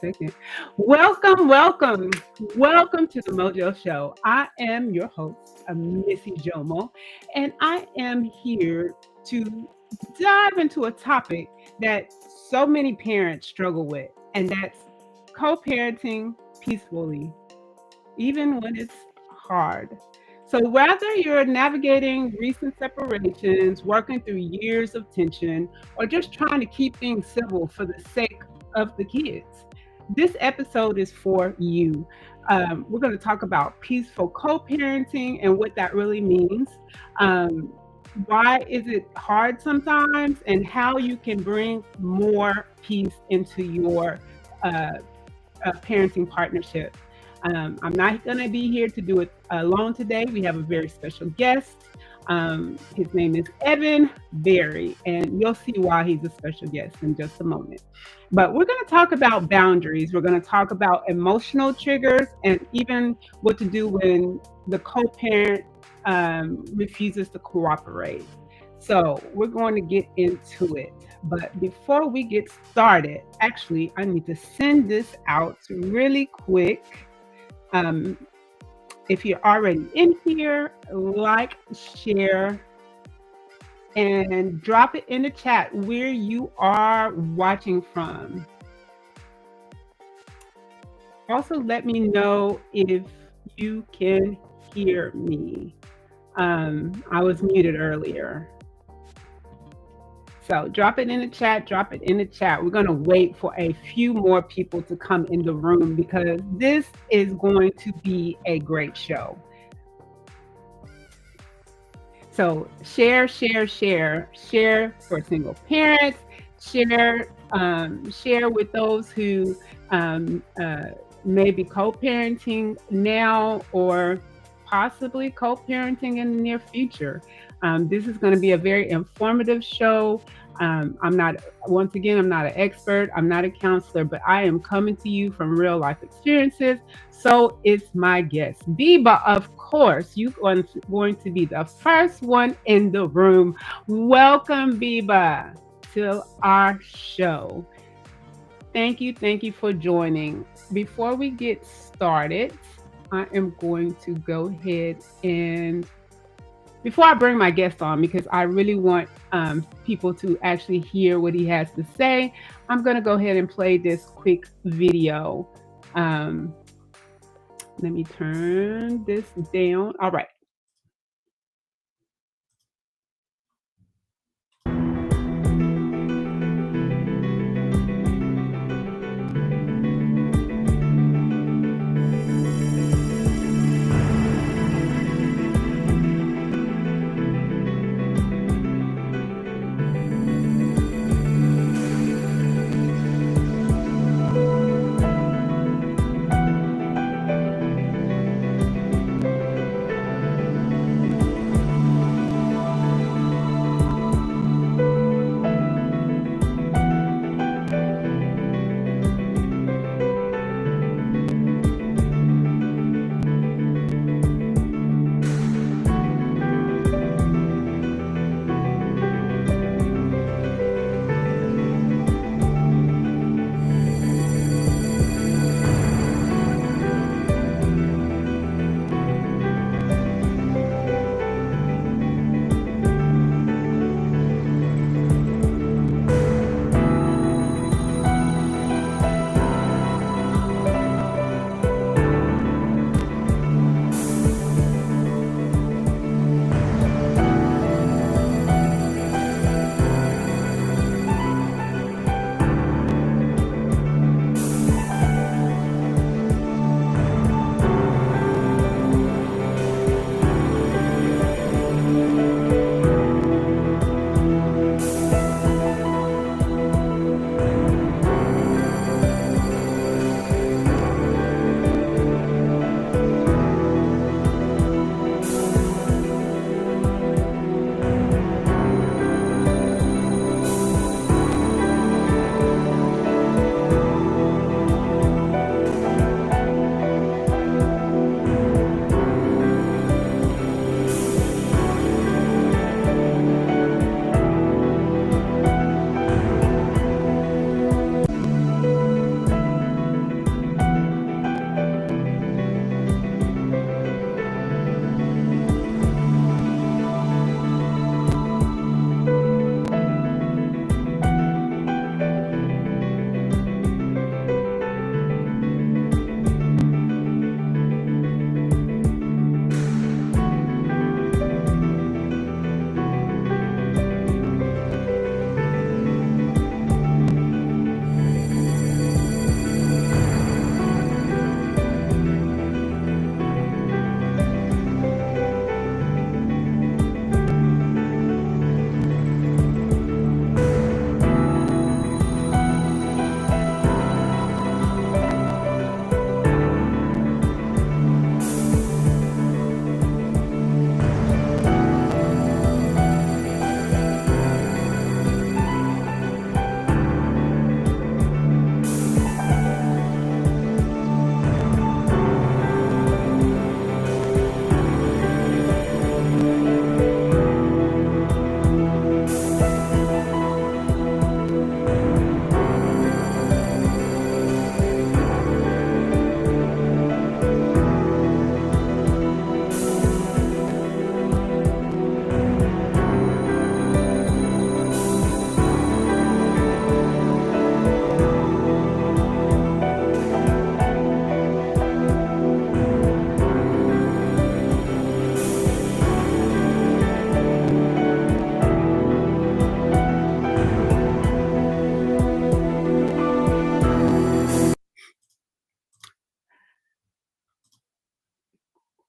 Second. Welcome to the Mojo Show. I am your host, Missy Djomo, and I am here to dive into a topic that so many parents struggle with, and that's co-parenting peacefully, even when it's hard. So, whether you're navigating recent separations, working through years of tension, or just trying to keep things civil for the sake of the kids, this episode is for you. We're going to talk about peaceful co parenting and what that really means. Um, why is it hard sometimes, and how you can bring more peace into your uh, parenting partnership. I'm not going to be here to do it alone today. We have a very special guest. His name is Evan Berry, and you'll see why he's a special guest in just a moment. But we're going to talk about boundaries. We're going to talk about emotional triggers and even what to do when the co parent refuses to cooperate. So we're going to get into it. But before we get started, actually, I need to send this out really quick. Um, if you're already in here, like, share, and drop it in the chat where you are watching from. Also, let me know if you can hear me. I was muted earlier. So drop it in the chat, drop it in the chat. We're going to wait for a few more people to come in the room because this is going to be a great show. So share for single parents, share with those who may be co-parenting now or possibly co-parenting in the near future. This is going to be a very informative show. I'm not an expert. I'm not a counselor, but I am coming to you from real life experiences. So it's my guest, Biba. Of course, you're going to be the first one in the room. Welcome, Biba, to our show. Thank you for joining. Before we get started, I am going to go ahead and before I bring my guest on, because I really want people to actually hear what he has to say, I'm going to go ahead and play this quick video. Let me turn this down. All right.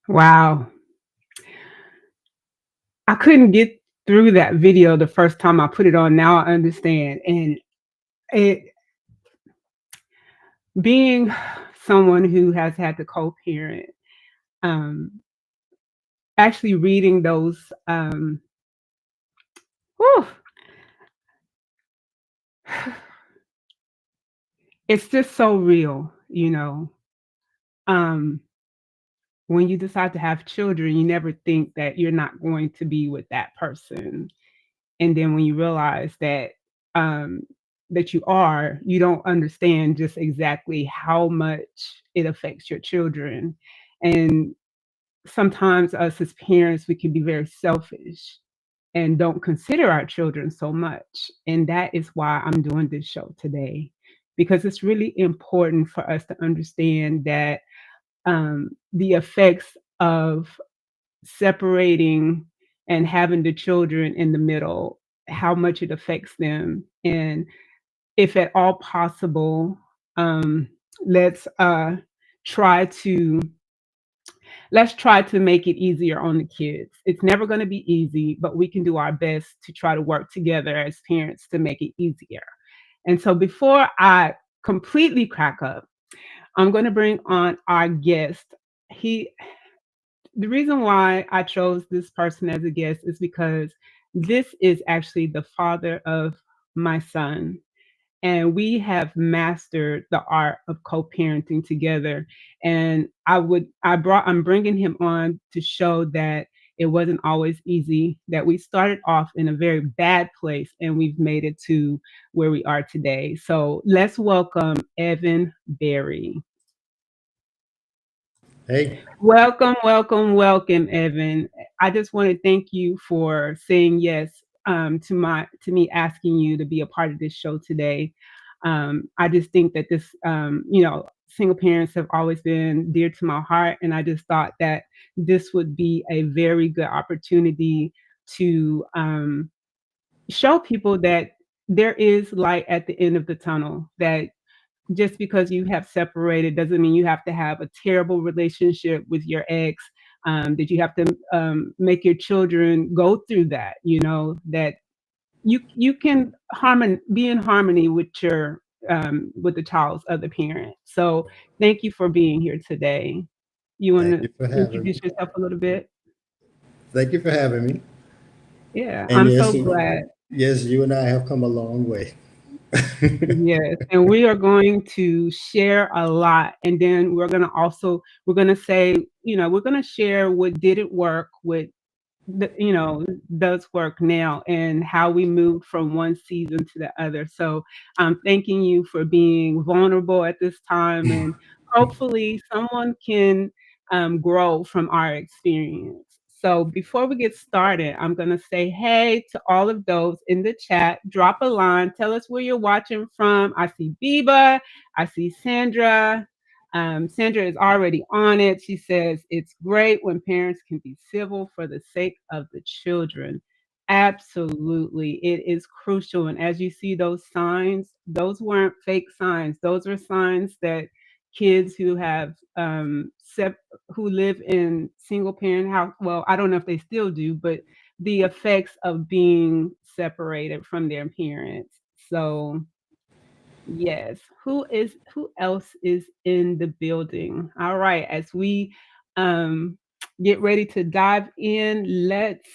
Wow. I couldn't get through that video the first time I put it on. Now I understand. And it being someone who has had to co-parent, um, actually reading those, whew, it's just so real, you know. Um, when you decide to have children, you never think that you're not going to be with that person. And then when you realize um, that you are, you don't understand just exactly how much it affects your children. And sometimes us as parents, we can be very selfish and don't consider our children so much. And that is why I'm doing this show today, because it's really important for us to understand that the effects of separating and having the children in the middle, how much it affects them. And if at all possible, um, let's try to let's try to make it easier on the kids. It's never going to be easy, but we can do our best to try to work together as parents to make it easier. And so before I completely crack up, I'm going to bring on our guest. He The reason why I chose this person as a guest is because this is actually the father of my son. And we have mastered the art of co-parenting together. And I'm bringing him on to show that it wasn't always easy, that we started off in a very bad place and we've made it to where we are today. So let's welcome Evan Berry. Hey, Welcome, welcome, welcome, Evan. I just want to thank you for saying yes to me asking you to be a part of this show today. I just think that single parents have always been dear to my heart, and I just thought that this would be a very good opportunity to show people that there is light at the end of the tunnel. That just because you have separated doesn't mean you have to have a terrible relationship with your ex. That you have to make your children go through that. You know that you can be in harmony with the child's other parent. So thank you for being here today. You want thank to you for having me. introduce yourself a little bit? Thank you for having me. Yeah, And I'm yes, so glad. yes, you and I have come a long way. Yes, and we are going to share a lot, and then we're gonna say, we're gonna share what didn't work, what does work now, and how we moved from one season to the other. So I'm thanking you for being vulnerable at this time, and hopefully someone can grow from our experience. So before we get started, I'm going to say hey to all of those in the chat. Drop a line. Tell us where you're watching from. I see Biba. I see Sandra. Sandra is already on it. She says it's great when parents can be civil for the sake of the children. Absolutely. It is crucial. And as you see those signs, those weren't fake signs. Those are signs that kids who who live in single parent house, well, I don't know if they still do, but the effects of being separated from their parents. So yes. Who else is in the building? All right. As we um get ready to dive in, let's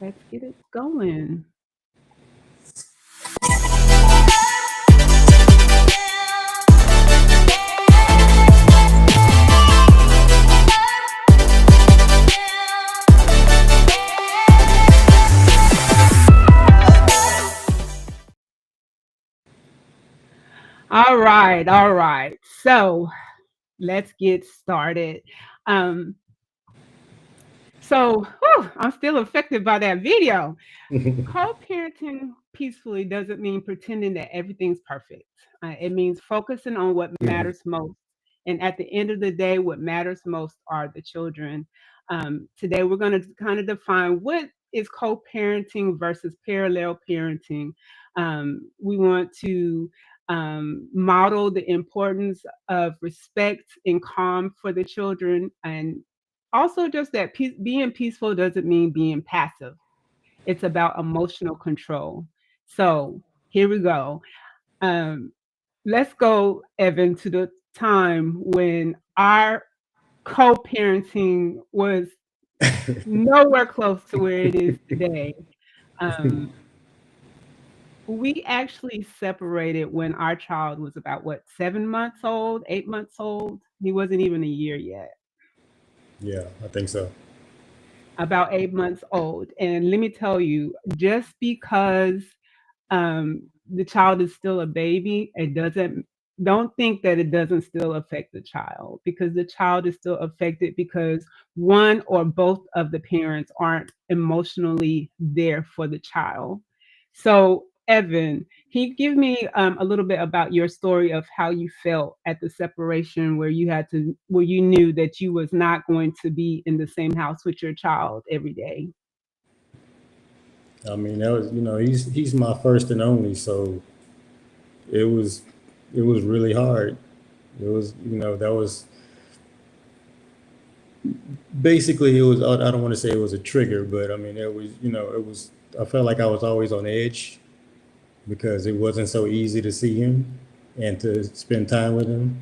get it going. All right, all right. So let's get started. Um, I'm still affected by that video. Co-parenting peacefully doesn't mean pretending that everything's perfect. It means focusing on what Mhm. matters most. And at the end of the day, what matters most are the children. Today, we're going to kind of define what is co-parenting versus parallel parenting. We want to model the importance of respect and calm for the children. And also, just that being peaceful doesn't mean being passive, it's about emotional control. So, here we go. Um, let's go, Evan, to the time when our co parenting was nowhere close to where it is today. Um, we actually separated when our child was about what, 7 months old, 8 months old. He wasn't even a year yet, Yeah, I think so. about 8 months old. And let me tell you, just because the child is still a baby, it doesn't, don't think that it doesn't still affect the child, because the child is still affected because one or both of the parents aren't emotionally there for the child. So, Evan, can you give me a little bit about your story of how you felt at the separation, where you had to, where you knew that you was not going to be in the same house with your child every day? I mean, that was, he's my first and only, so it was it was really hard. It was, that was basically, it was, I don't want to say it was a trigger, but I mean, it was, it was, I felt like I was always on edge because it wasn't so easy to see him and to spend time with him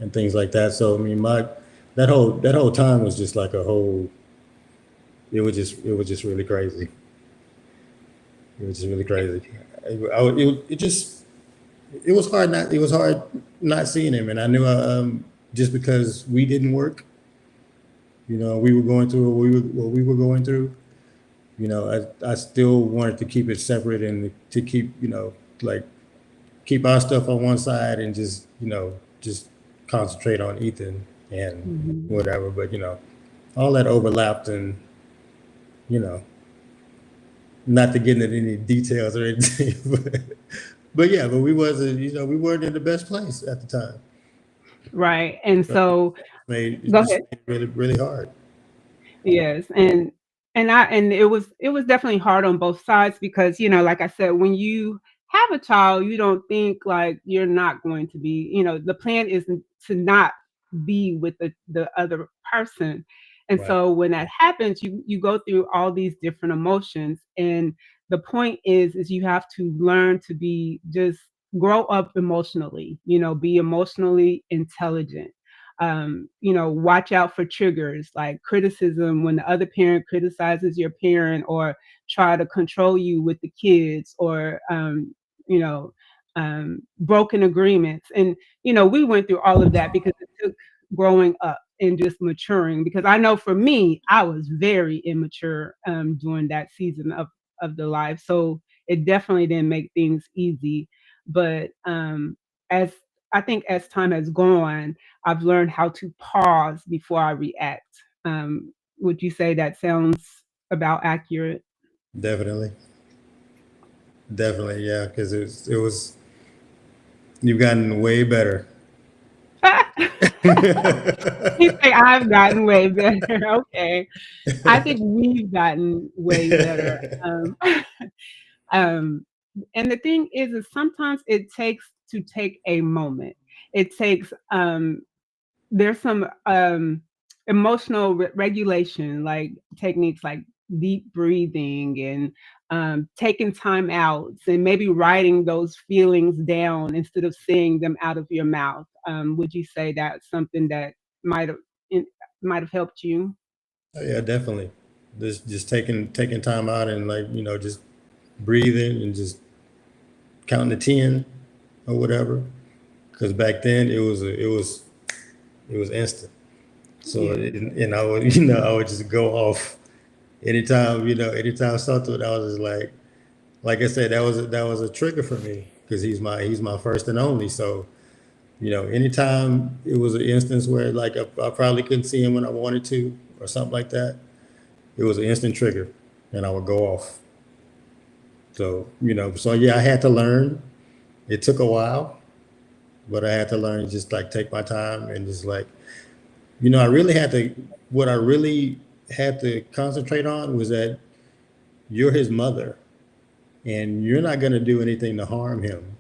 and things like that. So I mean, my that whole time was just like a whole. It was just really crazy. It was just really crazy. It just it was hard not it was hard not seeing him, and I knew just because we didn't work, we were going through what we were going through. I still wanted to keep it separate and to keep like keep our stuff on one side and just concentrate on Ethan and Mhm. whatever. But all that overlapped, and you know, not to get into any details or anything, but yeah, but we weren't in the best place at the time. Right. And So so, it go just ahead. made it really really hard. Yes, and it was definitely hard on both sides, because, like I said, when you have a child, you don't think like you're not going to be, the plan isn't to not be with the other person. And Right. so when that happens, you go through all these different emotions. And the point is you have to learn to be, just grow up emotionally, be emotionally intelligent. Watch out for triggers like criticism, when the other parent criticizes your parent, or try to control you with the kids, or you know broken agreements. And we went through all of that because it took growing up and just maturing, because I know for me, I was very immature during that season of the life. So it definitely didn't make things easy. But as I think as time has gone, I've learned how to pause before I react. Would you say that sounds about accurate? Definitely, definitely, yeah, because it was you've gotten way better. You say I've gotten way better. Okay. I think we've gotten way better. Um, and the thing is sometimes it takes to take a moment. It takes there's some emotional regulation, like techniques like deep breathing, and taking time out, and maybe writing those feelings down instead of saying them out of your mouth. Would you say that's something that might have in- might have helped you? Yeah, definitely. Just taking time out and like just breathing and just counting to 10 or whatever. Because back then it was instant. So Yes. I would I would just go off anytime anytime something. I was just like I said, that was a trigger for me because he's my first and only. So anytime it was an instance where like I probably couldn't see him when I wanted to or something like that, it was an instant trigger, and I would go off. So so yeah, I had to learn. It took a while, but I had to learn to just like take my time and just like I really had to. What I really had to concentrate on was that you're his mother, and you're not going to do anything to harm him.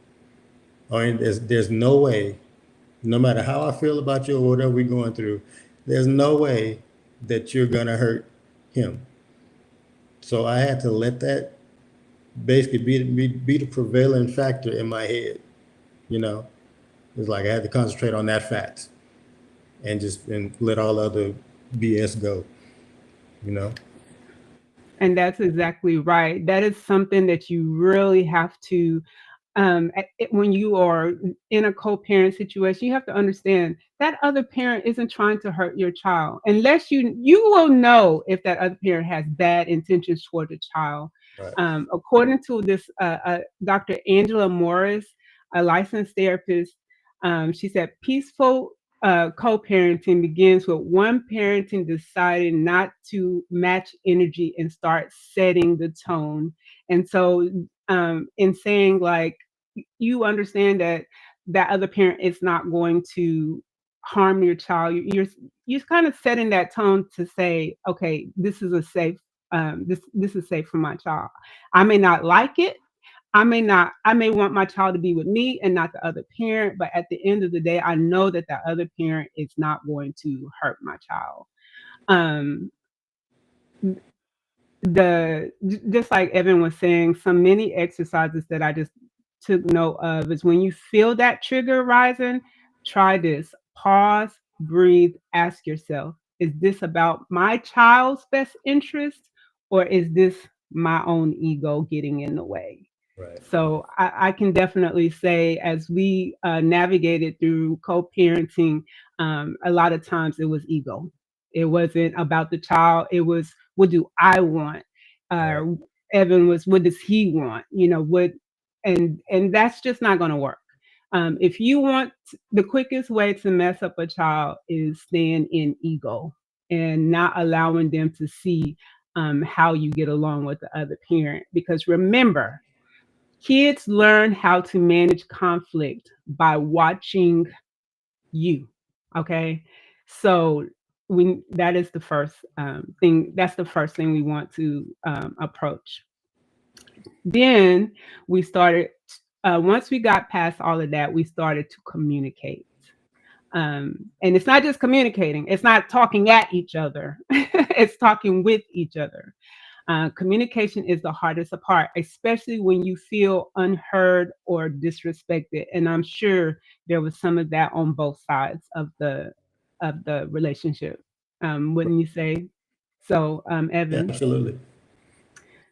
or there's no way, no matter how I feel about you or whatever we're going through, there's no way that you're gonna hurt him. So I had to let that basically be the prevailing factor in my head. You know, it's like I had to concentrate on that fact and just and let all other BS go. You know, And that's exactly right. That is something that you really have to when you are in a co-parent situation, you have to understand that other parent isn't trying to hurt your child unless you will know if that other parent has bad intentions toward the child. right, According to this Dr. Angela Morris, a licensed therapist, she said peaceful co-parenting begins with one parenting deciding not to match energy and start setting the tone. And so in saying like you understand that that other parent is not going to harm your child. You're kind of setting that tone to say, okay, this is a safe this is safe for my child. I may not like it. I may want my child to be with me and not the other parent, but at the end of the day, I know that that other parent is not going to hurt my child. Um, just like Evan was saying, some many exercises that I just took note of is when you feel that trigger rising, try this. Pause, breathe, ask yourself, is this about my child's best interest or is this my own ego getting in the way? right, So I can definitely say, as we navigated through co-parenting, a lot of times it was ego. It wasn't about the child. It was, what do I want? right. Uh, Evan was, what does he want? You know what? And that's just not going to work. If you want, the quickest way to mess up a child is staying in ego and not allowing them to see how you get along with the other parent. Because remember, kids learn how to manage conflict by watching you. Okay. So that is the first thing. That's the first thing we want to approach. Then we started, once we got past all of that, we started to communicate. And it's not just communicating, it's not talking at each other, it's talking with each other. Communication is the hardest part, especially when you feel unheard or disrespected. And I'm sure there was some of that on both sides of the relationship. Wouldn't you say? So, Yeah, Evan. absolutely.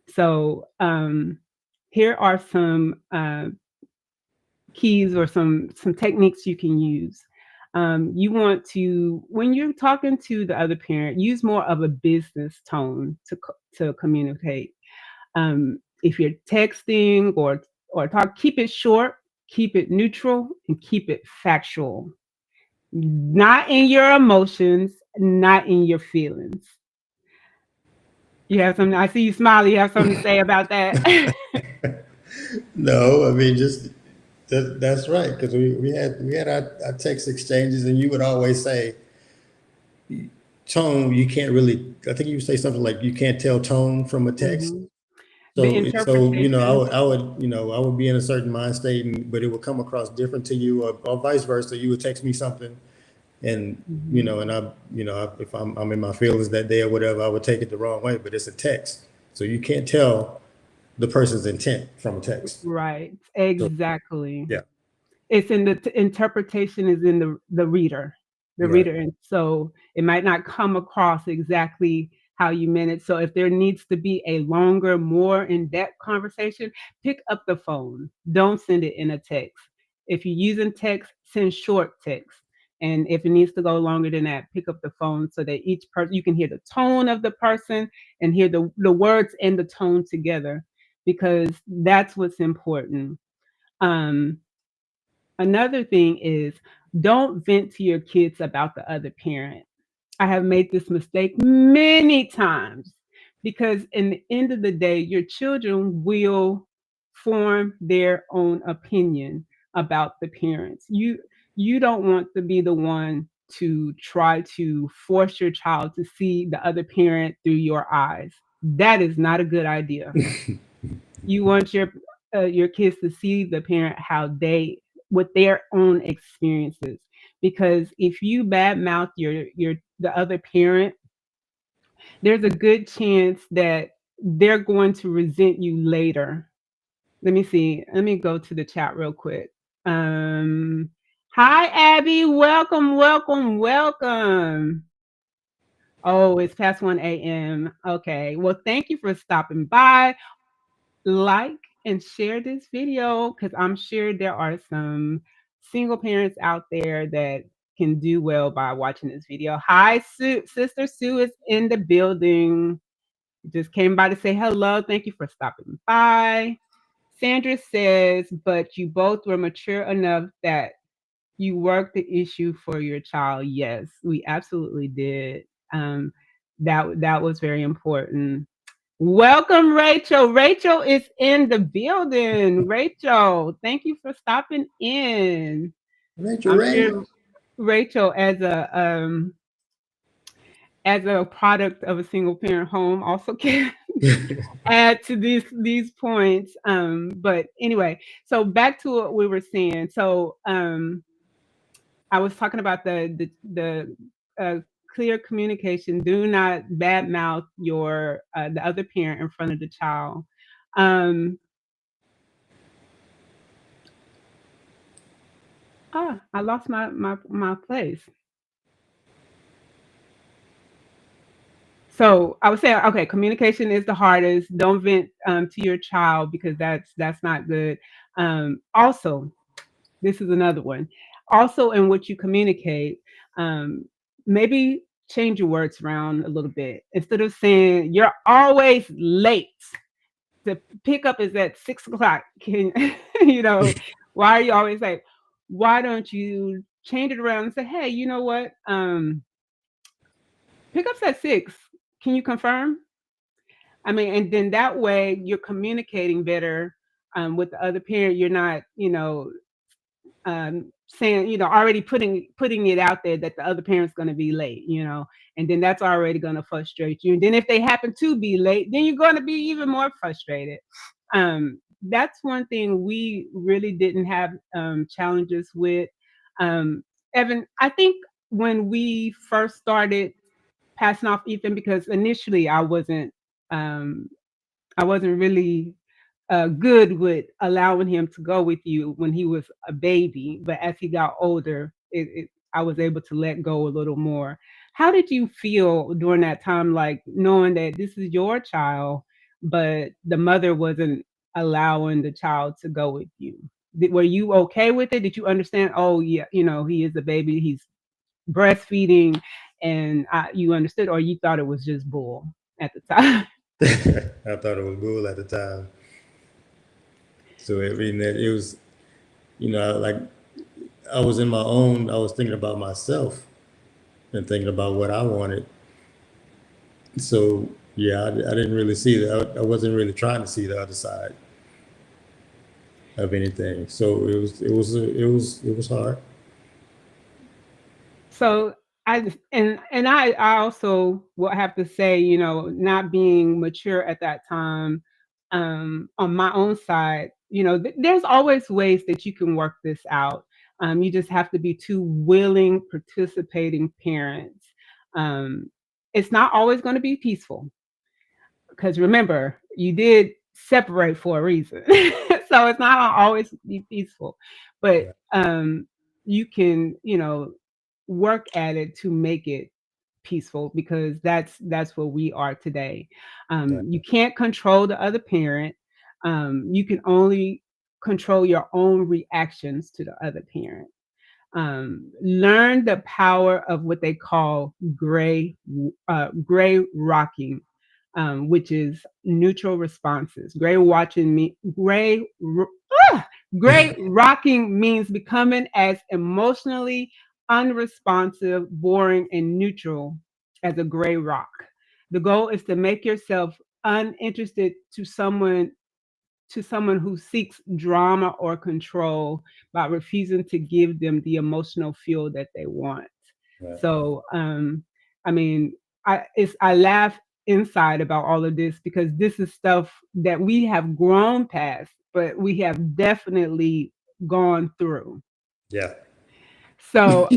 So here are some keys or some techniques you can use. You want to, when you're talking to the other parent, use more of a business tone to communicate. If you're texting or talk, keep it short, keep it neutral, and keep it factual. Not in your emotions, not in your feelings. You have something. I see you smile. You have something to say about that. No, I mean just that's right because we had our text exchanges and you would always say tone. You can't really. I think you would say something like you can't tell tone from a text. Mhm. The So interpretation. I would be in a certain mind state, but it would come across different to you, or vice versa. You would text me something, and Mhm. and if I'm in my feelings that day or whatever, I would take it the wrong way. But it's a text, so you can't tell the person's intent from a text. Right. So Exactly. yeah, It's in the interpretation is in the right. reader, and so it might not come across exactly how you meant it. So if there needs to be a longer, more in-depth conversation, pick up the phone. Don't send it in a text. If you're using text, send short text. And if it needs to go longer than that, pick up the phone so that each person, you can hear the tone of the person and hear the words and the tone together, because that's what's important. Um, Another thing is, don't vent to your kids about the other parent. I have made this mistake many times because in the end of the day, your children will form their own opinion about the parents. You don't want to be the one to try to force your child to see the other parent through your eyes. That is not a good idea. You want your kids to see the parent how they with their own experiences. Because if you badmouth your the other parent, there's a good chance that they're going to resent you later. Let me see. Let me go to the chat real quick. Um, Hi Abby, welcome, welcome, welcome. Oh, it's past 1 a.m. Okay. Well, thank you for stopping by. Like and share this video because I'm sure there are some single parents out there that can do well by watching this video. Hi, Sue. Sister Sue is in the building. Just came by to say hello. Thank you for stopping by. Sandra says, but you both were mature enough that you worked the issue for your child. Yes, we absolutely did. Um, that was very important. Welcome, Rachel. Rachel is in the building. Rachel, thank you for stopping in. Rachel I'm Ray. sure Rachel, as a product of a single parent home, also can add to these points. But anyway, so back to what we were saying. So I was talking about the clear communication. Do not badmouth your the other parent in front of the child. Um, I lost my place. So I would say, okay, communication is the hardest. Don't vent to your child because that's not good. Also, this is another one. Also, in what you communicate, um, maybe change your words around a little bit. Instead of saying you're always late, the pickup is at 6 o'clock. Can you know why are you always late? Why don't you change it around and say, hey, you know what? Pickup's at 6. Can you confirm? I mean, and then that way you're communicating better with the other parent. You're not, saying, already putting it out there that the other parent's going to be late, and then that's already going to frustrate you. And then if they happen to be late, then you're going to be even more frustrated. That's one thing we really didn't have challenges with. Evan, I think when we first started passing off Ethan, because initially um, I wasn't really good with allowing him to go with you when he was a baby, but as he got older, I was able to let go a little more. How did you feel during that time, like knowing that this is your child, but the mother wasn't allowing the child to go with you? Were you okay with it? Did you understand? Oh, yeah, he is a baby. He's breastfeeding, and you understood, or you thought it was just bull at the time? I thought it was cool at the time. So I mean, that it was, like I was in my own. I was thinking about myself and thinking about what I wanted. So yeah, I didn't really see that. I wasn't really trying to see the other side of anything. So it was hard. So I also will have to say, not being mature at that time, on my own side, there's always ways that you can work this out. You just have to be two willing, participating parents. Um, it's not always going to be peaceful because remember, you did separate for a reason. So it's not gonna always be peaceful, but Right. you can, work at it to make it peaceful because that's what we are today. Right. You can't control the other parent. You can only control your own reactions to the other parent. Learn the power of what they call gray rocking, which is neutral responses. Gray rocking means becoming as emotionally unresponsive, boring, and neutral as a gray rock. The goal is to make yourself uninterested to someone who seeks drama or control by refusing to give them the emotional fuel that they want. Right. So, I mean, I laugh inside about all of this because this is stuff that we have grown past, but we have definitely gone through. Yeah. So,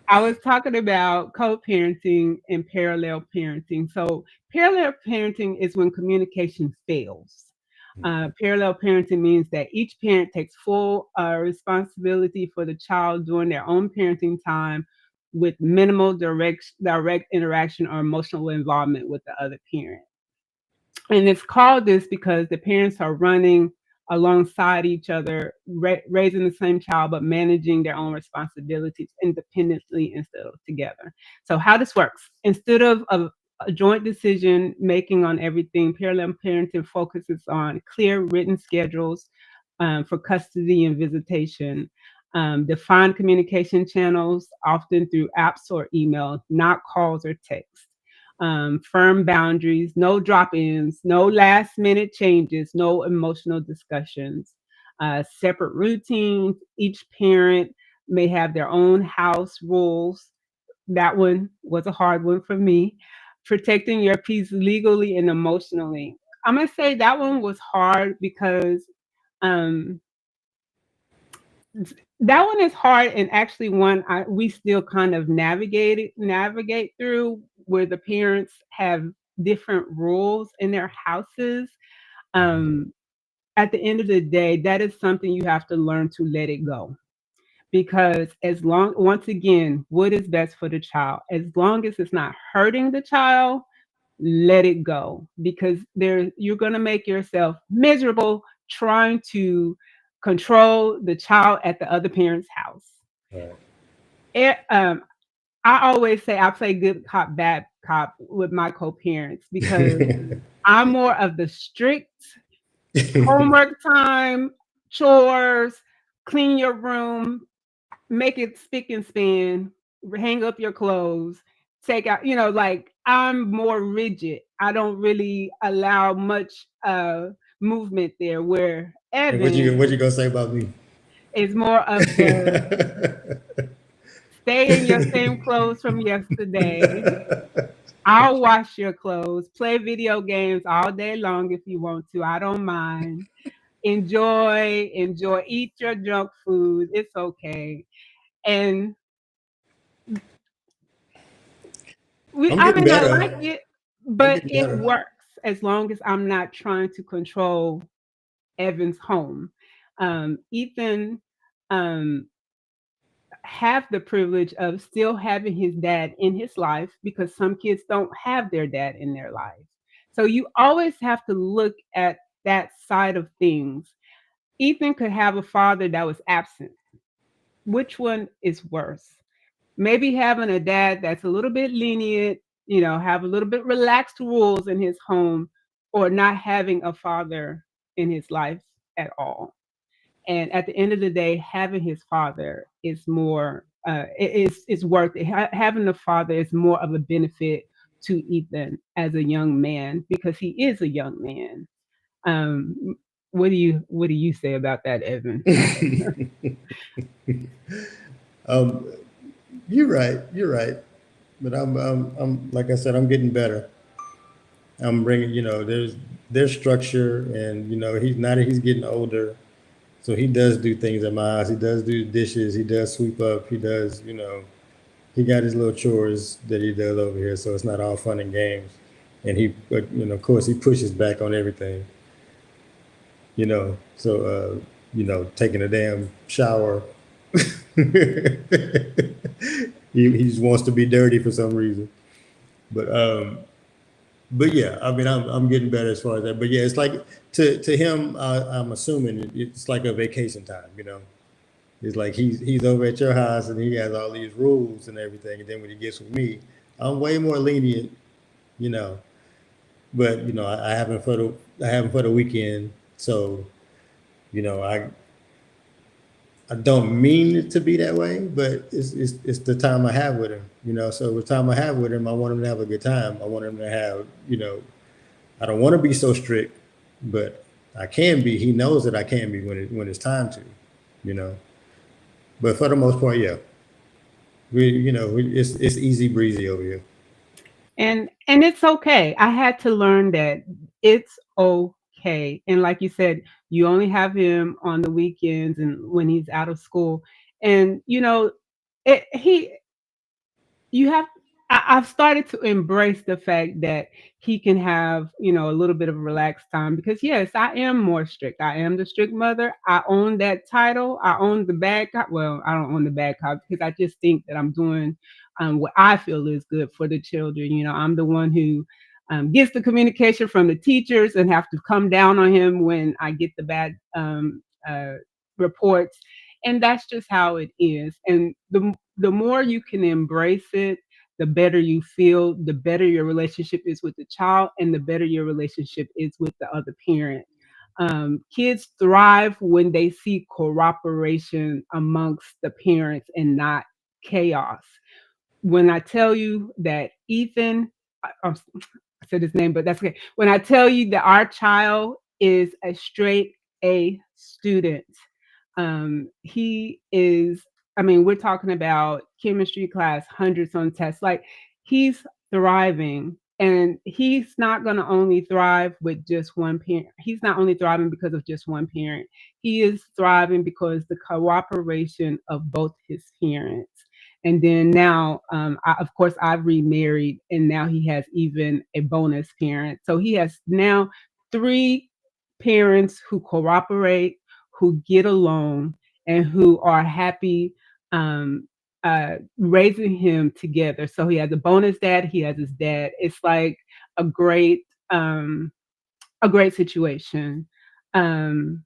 I was talking about co-parenting and parallel parenting. So, parallel parenting is when communication fails. Parallel parenting means that each parent takes full responsibility for the child during their own parenting time with minimal direct interaction or emotional involvement with the other parent. And it's called this because the parents are running alongside each other, raising the same child, but managing their own responsibilities independently instead of together. So, how this works, instead of a joint decision making on everything, parallel parenting focuses on clear written schedules for custody and visitation, defined communication channels, often through apps or email, not calls or text, firm boundaries, no drop ins, no last minute changes, no emotional discussions, separate routines. Each parent may have their own house rules. That one was a hard one for me. Protecting your peace legally and emotionally. I'm going to say that one was hard because um, that one is hard, and actually one we still kind of navigate through, where the parents have different rules in their houses. um at the end of the day, that is something you have to learn to let it go, because as long, once again, what is best for the child, as long as it's not hurting the child, let it go, because there you're going to make yourself miserable trying to control the child at the other parent's house. Right. It, I always say I play good cop, bad cop with my co-parents because I'm more of the strict homework time, chores, clean your room, make it spick and span, hang up your clothes, take out, like I'm more rigid. I don't really allow much movement there, where And Evan what you gonna say about me? is more of the stay in your same clothes from yesterday. I'll wash your clothes, play video games all day long if you want to. I don't mind. Enjoy, eat your junk food. It's okay. And I'm I getting mean, I better. like it, I'm but getting it better. works as long as I'm not trying to control Evan's home. Ethan um, have the privilege of still having his dad in his life, because some kids don't have their dad in their life. So you always have to look at that side of things. Ethan could have a father that was absent. Which one is worse? Maybe having a dad that's a little bit lenient, have a little bit relaxed rules in his home, or not having a father in his life at all. And at the end of the day, having his father is more, is worth it. Having the father is more of a benefit to Ethan as a young man, because he is a young man. Um, what do you say about that, Evan? um, you're right. You're right. But I'm like I said, I'm getting better. I'm bringing, there's structure, and he's now that he's getting older, so he does do things at my house. He does do dishes. He does sweep up. He does, he got his little chores that he does over here. So it's not all fun and games. And he, but, of course, he pushes back on everything. So taking a damn shower. He just wants to be dirty for some reason. But yeah, I mean, I'm getting better as far as that. But yeah, it's like to him, I'm assuming it's like a vacation time. It's like he's over at your house and he has all these rules and everything, and then when he gets with me, I'm way more lenient. You know, but I have him for the weekend, so you know I don't mean it to be that way, but it's the time I have with him. So the time I have with him, I want him to have a good time. I want him to have, I don't want to be so strict, but I can be. He knows that I can be when it's time to, you know. But for the most part, yeah, it's easy breezy over here. And it's okay. I had to learn that it's okay. And like you said, You only have him on the weekends and when he's out of school. And he you have I've started to embrace the fact that he can have, a little bit of relaxed time because yes, I am more strict. I am the strict mother. I own that title. I own the bad cop. Well, I don't own the bad cop because I just think that I'm doing what I feel is good for the children. I'm the one who gets the communication from the teachers and have to come down on him when I get the bad reports. And that's just how it is. And the more you can embrace it, the better you feel, the better your relationship is with the child, and the better your relationship is with the other parent. Kids thrive when they see cooperation amongst the parents and not chaos. When I tell you that Ethan, I said his name, but that's okay. When I tell you that our child is a straight A student, he is, I mean, we're talking about chemistry class, hundreds on tests. Like he's thriving. And he's not going to only thrive with just one parent. He's not only thriving because of just one parent. He is thriving because the cooperation of both his parents. And then now, of course, I've remarried, and now he has even a bonus parent. So he has now three parents who cooperate, who get along, and who are happy raising him together. So he has a bonus dad, he has his dad. It's like a great um, a great situation. Um,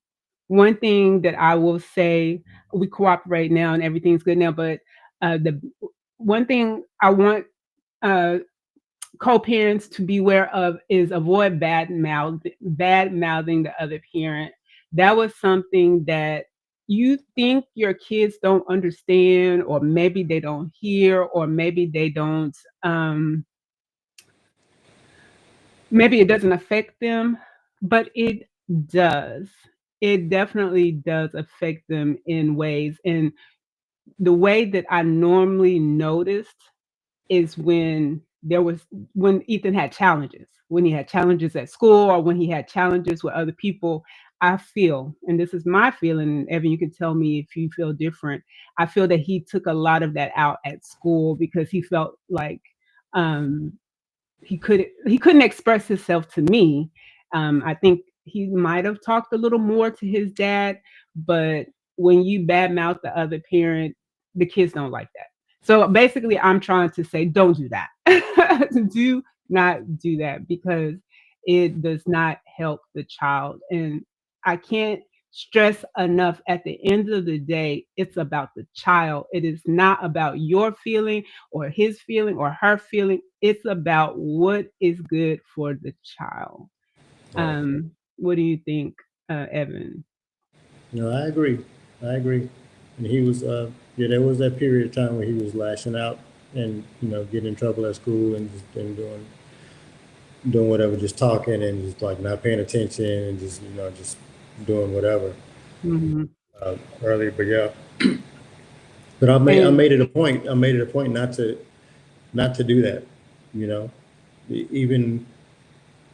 One thing that I will say, we cooperate now and everything's good now, but the one thing I want uh, co-parents to beware of is avoid bad mouthing the other parent. That was something that you think your kids don't understand, or maybe they don't hear, or maybe it doesn't affect them, but it does. It definitely does affect them in ways. And the way that I normally noticed is when Ethan had challenges, when he had challenges at school or when he had challenges with other people. I feel, and this is my feeling, and Evan, you can tell me if you feel different. I feel that he took a lot of that out at school because he felt like um, he couldn't express himself to me. I think he might have talked a little more to his dad, but when you badmouth the other parent, the kids don't like that. So basically, I'm trying to say, don't do that. Do not do that because it does not help the child. And I can't stress enough, at the end of the day, it's about the child. It is not about your feeling or his feeling or her feeling. It's about what is good for the child. Right. What do you think, Evan? No, I agree. I agree. And he was, yeah, there was that period of time where he was lashing out and getting in trouble at school and just and doing whatever, just talking and just like not paying attention and just just doing whatever Hmm. earlier. But yeah, but I And made it a point. I made it a point not to do that. You know, even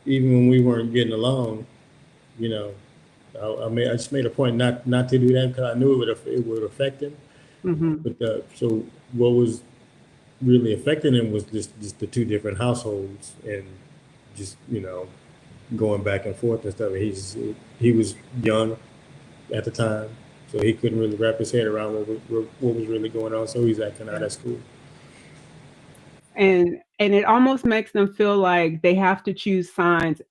when we weren't getting along, you know, I just made a point not to do that because I knew it would affect him. hmm But so what was really affecting him was just the two different households and just going back and forth and stuff. He was young at the time, so he couldn't really wrap his head around what was really going on. So he's acting out at school. and it almost makes them feel like they have to choose sides,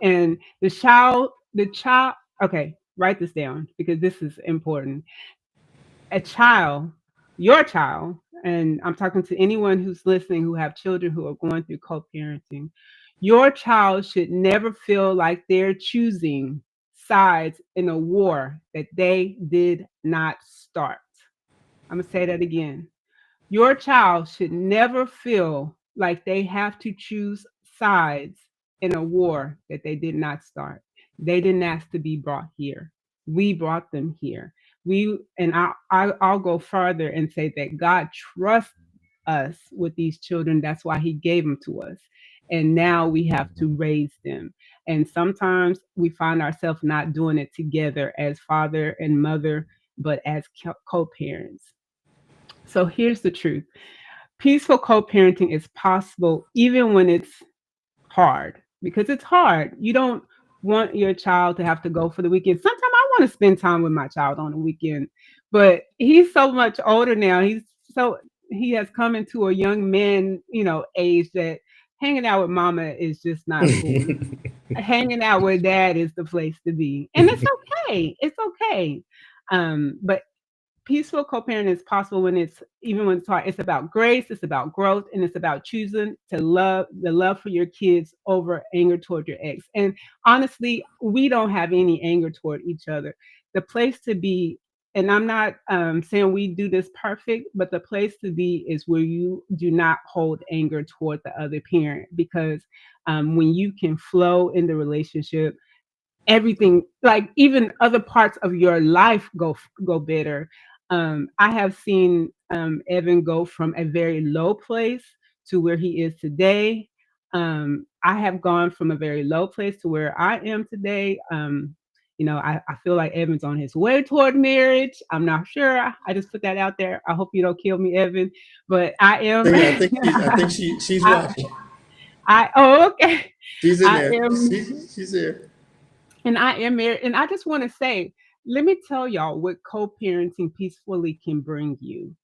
and the child. Okay, write this down because this is important. A child, your child, and I'm talking to anyone who's listening who have children who are going through co-parenting, your child should never feel like they're choosing sides in a war that they did not start. I'm going to say that again. Your child should never feel like they have to choose sides in a war that they did not start. They didn't ask to be brought here. We brought them here. I'll go further and say that God trusts us with these children. That's why He gave them to us. And now we have to raise them. And sometimes we find ourselves not doing it together as father and mother, but as co-parents. So here's the truth. Peaceful co-parenting is possible even when it's hard, because it's hard. You don't want your child to have to go for the weekend. Sometimes I want to spend time with my child on the weekend, but he's so much older now. He has come into a young man, age that hanging out with mama is just not cool. Hanging out with dad is the place to be. And it's okay. It's okay. But peaceful co-parenting is possible when it's even when it's hard. It's about grace, it's about growth, and it's about choosing to love the love for your kids over anger toward your ex. And honestly, we don't have any anger toward each other. The place to be, and I'm not saying we do this perfect, but the place to be is where you do not hold anger toward the other parent, because when you can flow in the relationship, everything, like even other parts of your life, go better. I have seen Evan go from a very low place to where he is today. I have gone from a very low place to where I am today. I feel like Evan's on his way toward marriage. I'm not sure. I just put that out there. I hope you don't kill me, Evan, but I am. I think she's I, watching. oh, okay. She's in I there. am. She's there. And I am married. And I just want to say, let me tell y'all what co-parenting peacefully can bring you.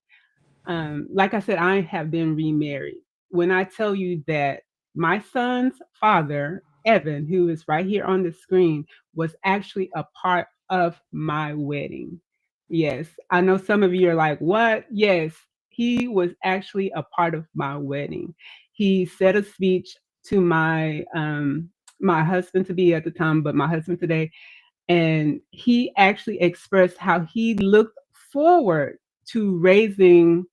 Like I said, I have been remarried. When I tell you that my son's father, Evan, who is right here on the screen, was actually a part of my wedding. Yes, I know some of you are like, what? Yes, he was actually a part of my wedding. He said a speech to my husband to be at the time, but my husband today, and he actually expressed how he looked forward to raising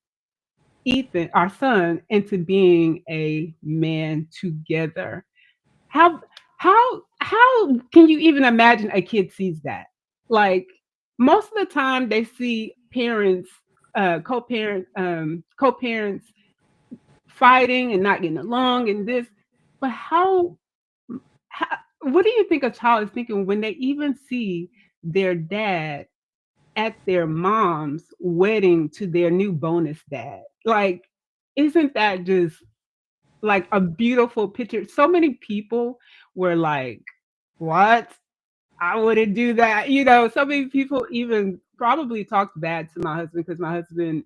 Ethan, our son, into being a man together. How how can you even imagine a kid sees that? Like, most of the time they see parents, co-parents fighting and not getting along and this, but how what do you think a child is thinking when they even see their dad at their mom's wedding to their new bonus dad? Like, isn't that just like a beautiful picture? So many people were like, what? I wouldn't do that. So many people even probably talked bad to my husband, because my husband,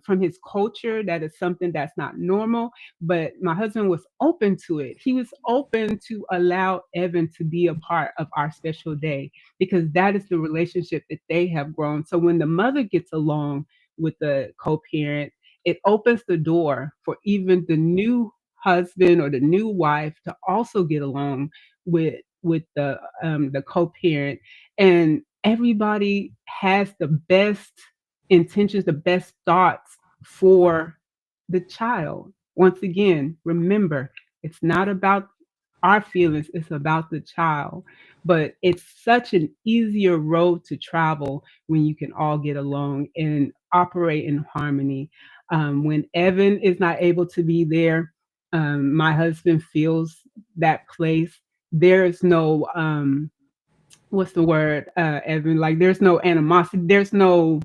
from his culture, that is something that's not normal. But my husband was open to it. He was open to allow Evan to be a part of our special day, because that is the relationship that they have grown. So when the mother gets along with the co parent, it opens the door for even the new husband or the new wife to also get along with the co-parent, and everybody has the best intentions, the best thoughts for the child. Once again, remember, it's not about our feelings, it's about the child. But it's such an easier road to travel when you can all get along and operate in harmony. When Evan is not able to be there, my husband feels that place. There's no what's the word, Evan? Like, there's no animosity. There's no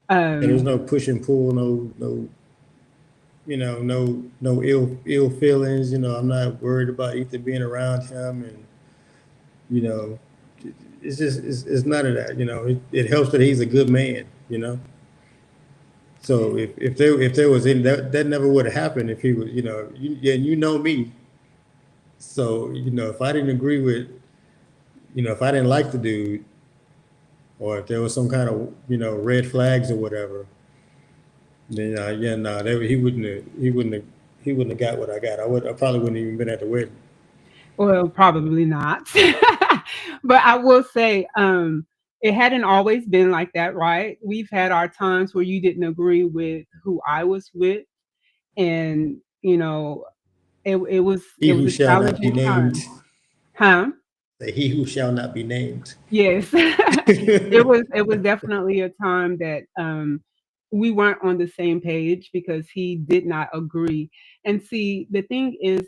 And there's um no push and pull, no, no ill feelings. I'm not worried about Ethan being around him, and you know, it's none of that. It helps that he's a good man. So if there was any that never would have happened if he was, yeah, you know me. So if I didn't agree with, if I didn't like the dude, or if there was some kind of red flags or whatever, then yeah, no, he wouldn't have got what I got. I probably wouldn't even been at the wedding. well, probably not. But I will say, it hadn't always been like that, right? We've had our times where you didn't agree with who I was with, and He it was who a shall not be challenging named. time. Huh? Say he who shall not be named. Yes. It was definitely a time that we weren't on the same page, because he did not agree. And see, the thing is,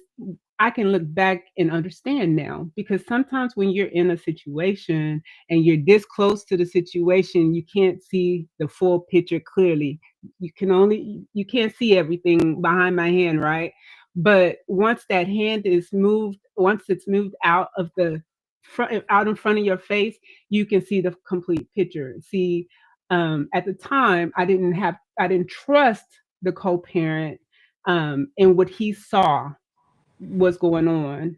I can look back and understand now, because sometimes when you're in a situation and you're this close to the situation, you can't see the full picture clearly. You can't see everything behind my hand, right? But once that hand is moved, once it's moved out of the front, out in front of your face, you can see the complete picture. See, at the time, I didn't trust the co-parent in what he saw was going on.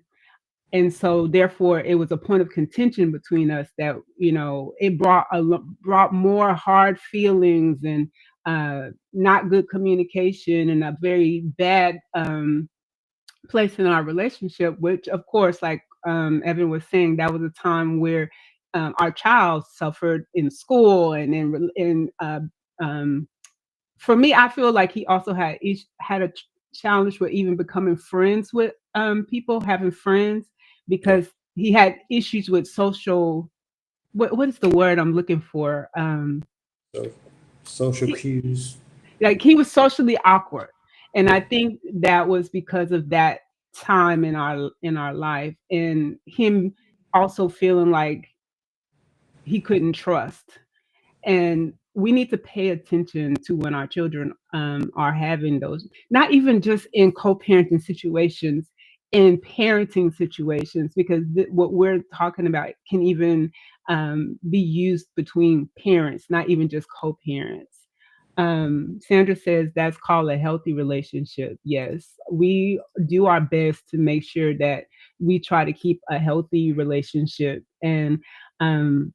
And so therefore it was a point of contention between us that, it brought more hard feelings and not good communication and a very bad place in our relationship, which of course, like Evan was saying, that was a time where our child suffered in school and um, for me, I feel like he also had a challenge with even becoming friends with people, having friends, Yeah. because he had issues with social. What is the word I'm looking for? So social He, cues. like he was socially awkward, and I think that was because of that time in our life, and him also feeling like he couldn't trust. And we need to pay attention to when our children are having those, not even just in co-parenting situations, in parenting situations, because what we're talking about can even be used between parents, not even just co-parents. Sandra says that's called a healthy relationship. Yes, we do our best to make sure that we try to keep a healthy relationship. And um,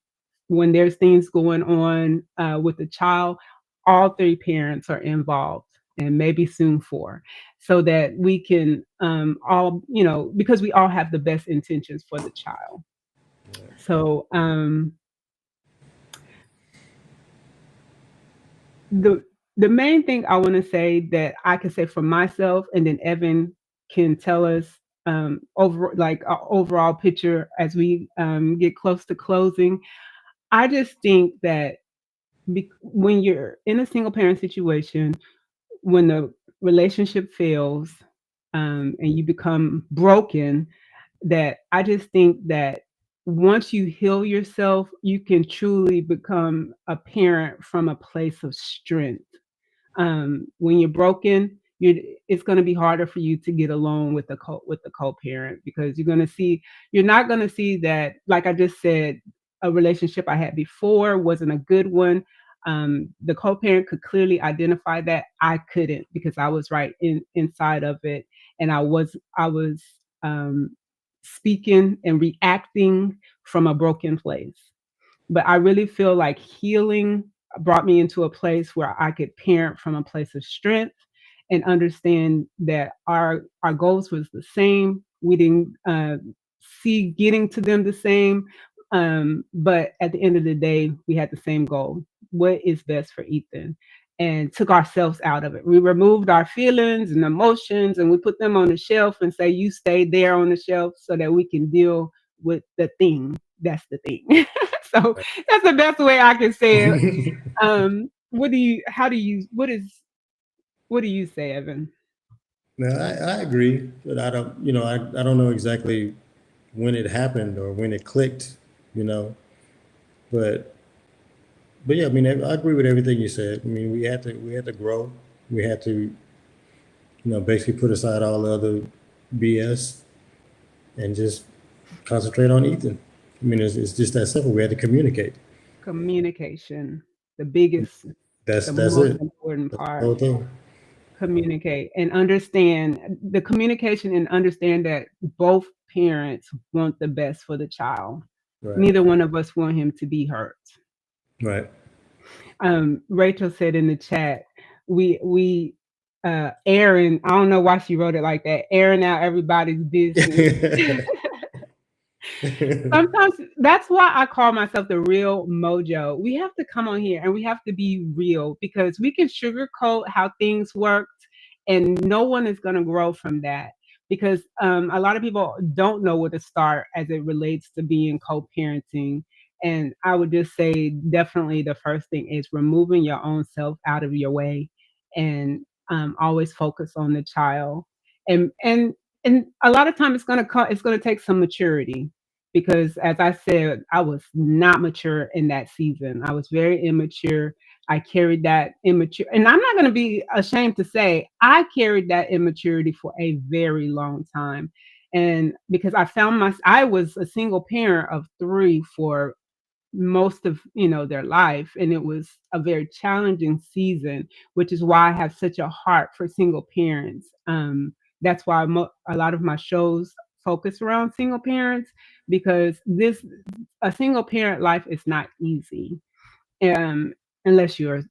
when there's things going on with the child, all three parents are involved, and maybe soon four, so that we can all, because we all have the best intentions for the child. So the the main thing I want to say, that I can say for myself, and then Evan can tell us overall picture as we get close to closing. I just think that when you're in a single parent situation, when the relationship fails and you become broken, that I just think that once you heal yourself, you can truly become a parent from a place of strength. When you're broken, it's going to be harder for you to get along with the co-parent, because you're not going to see that, like I just said, a relationship I had before wasn't a good one. The co-parent could clearly identify that. I couldn't, because I was right inside of it, and I was um, speaking and reacting from a broken place. But I really feel like healing brought me into a place where I could parent from a place of strength and understand that our goals was the same. We didn't see getting to them the same, but at the end of the day, we had the same goal. What is best for Ethan? And took ourselves out of it. We removed our feelings and emotions, and we put them on the shelf and say, "You stay there on the shelf so that we can deal with the thing." That's the thing. So that's the best way I can say it. What do you? How do you? What is? What do you say, Evan? No, I agree, but I don't, I don't know exactly when it happened or when it clicked, you know, but, but yeah, I mean, I agree with everything you said. I mean, we had to grow. We had to, basically put aside all the other BS and just concentrate on Ethan. I mean, it's just that simple. We had to communicate. Communication, the biggest, the That's most it. important That's the part. whole thing. Communicate and understand the communication, and understand that both parents want the best for the child. Right. Neither one of us want him to be hurt. Right. Rachel said in the chat, we airing, I don't know why she wrote it like that, airing out everybody's business. Sometimes that's why I call myself the real mojo. We have to come on here and we have to be real, because we can sugarcoat how things worked, and no one is going to grow from that. Because a lot of people don't know where to start as it relates to being co-parenting. And I would just say, definitely the first thing is removing your own self out of your way, and always focus on the child. And and a lot of time it's going to take some maturity, because as I said, I was not mature in that season. I was very immature. I carried that immature, and I'm not going to be ashamed to say I carried that immaturity for a very long time. And because I was a single parent of three for most of their life, and it was a very challenging season, which is why I have such a heart for single parents. That's why a lot of my shows focus around single parents, because this a single parent life is not easy, um, unless you're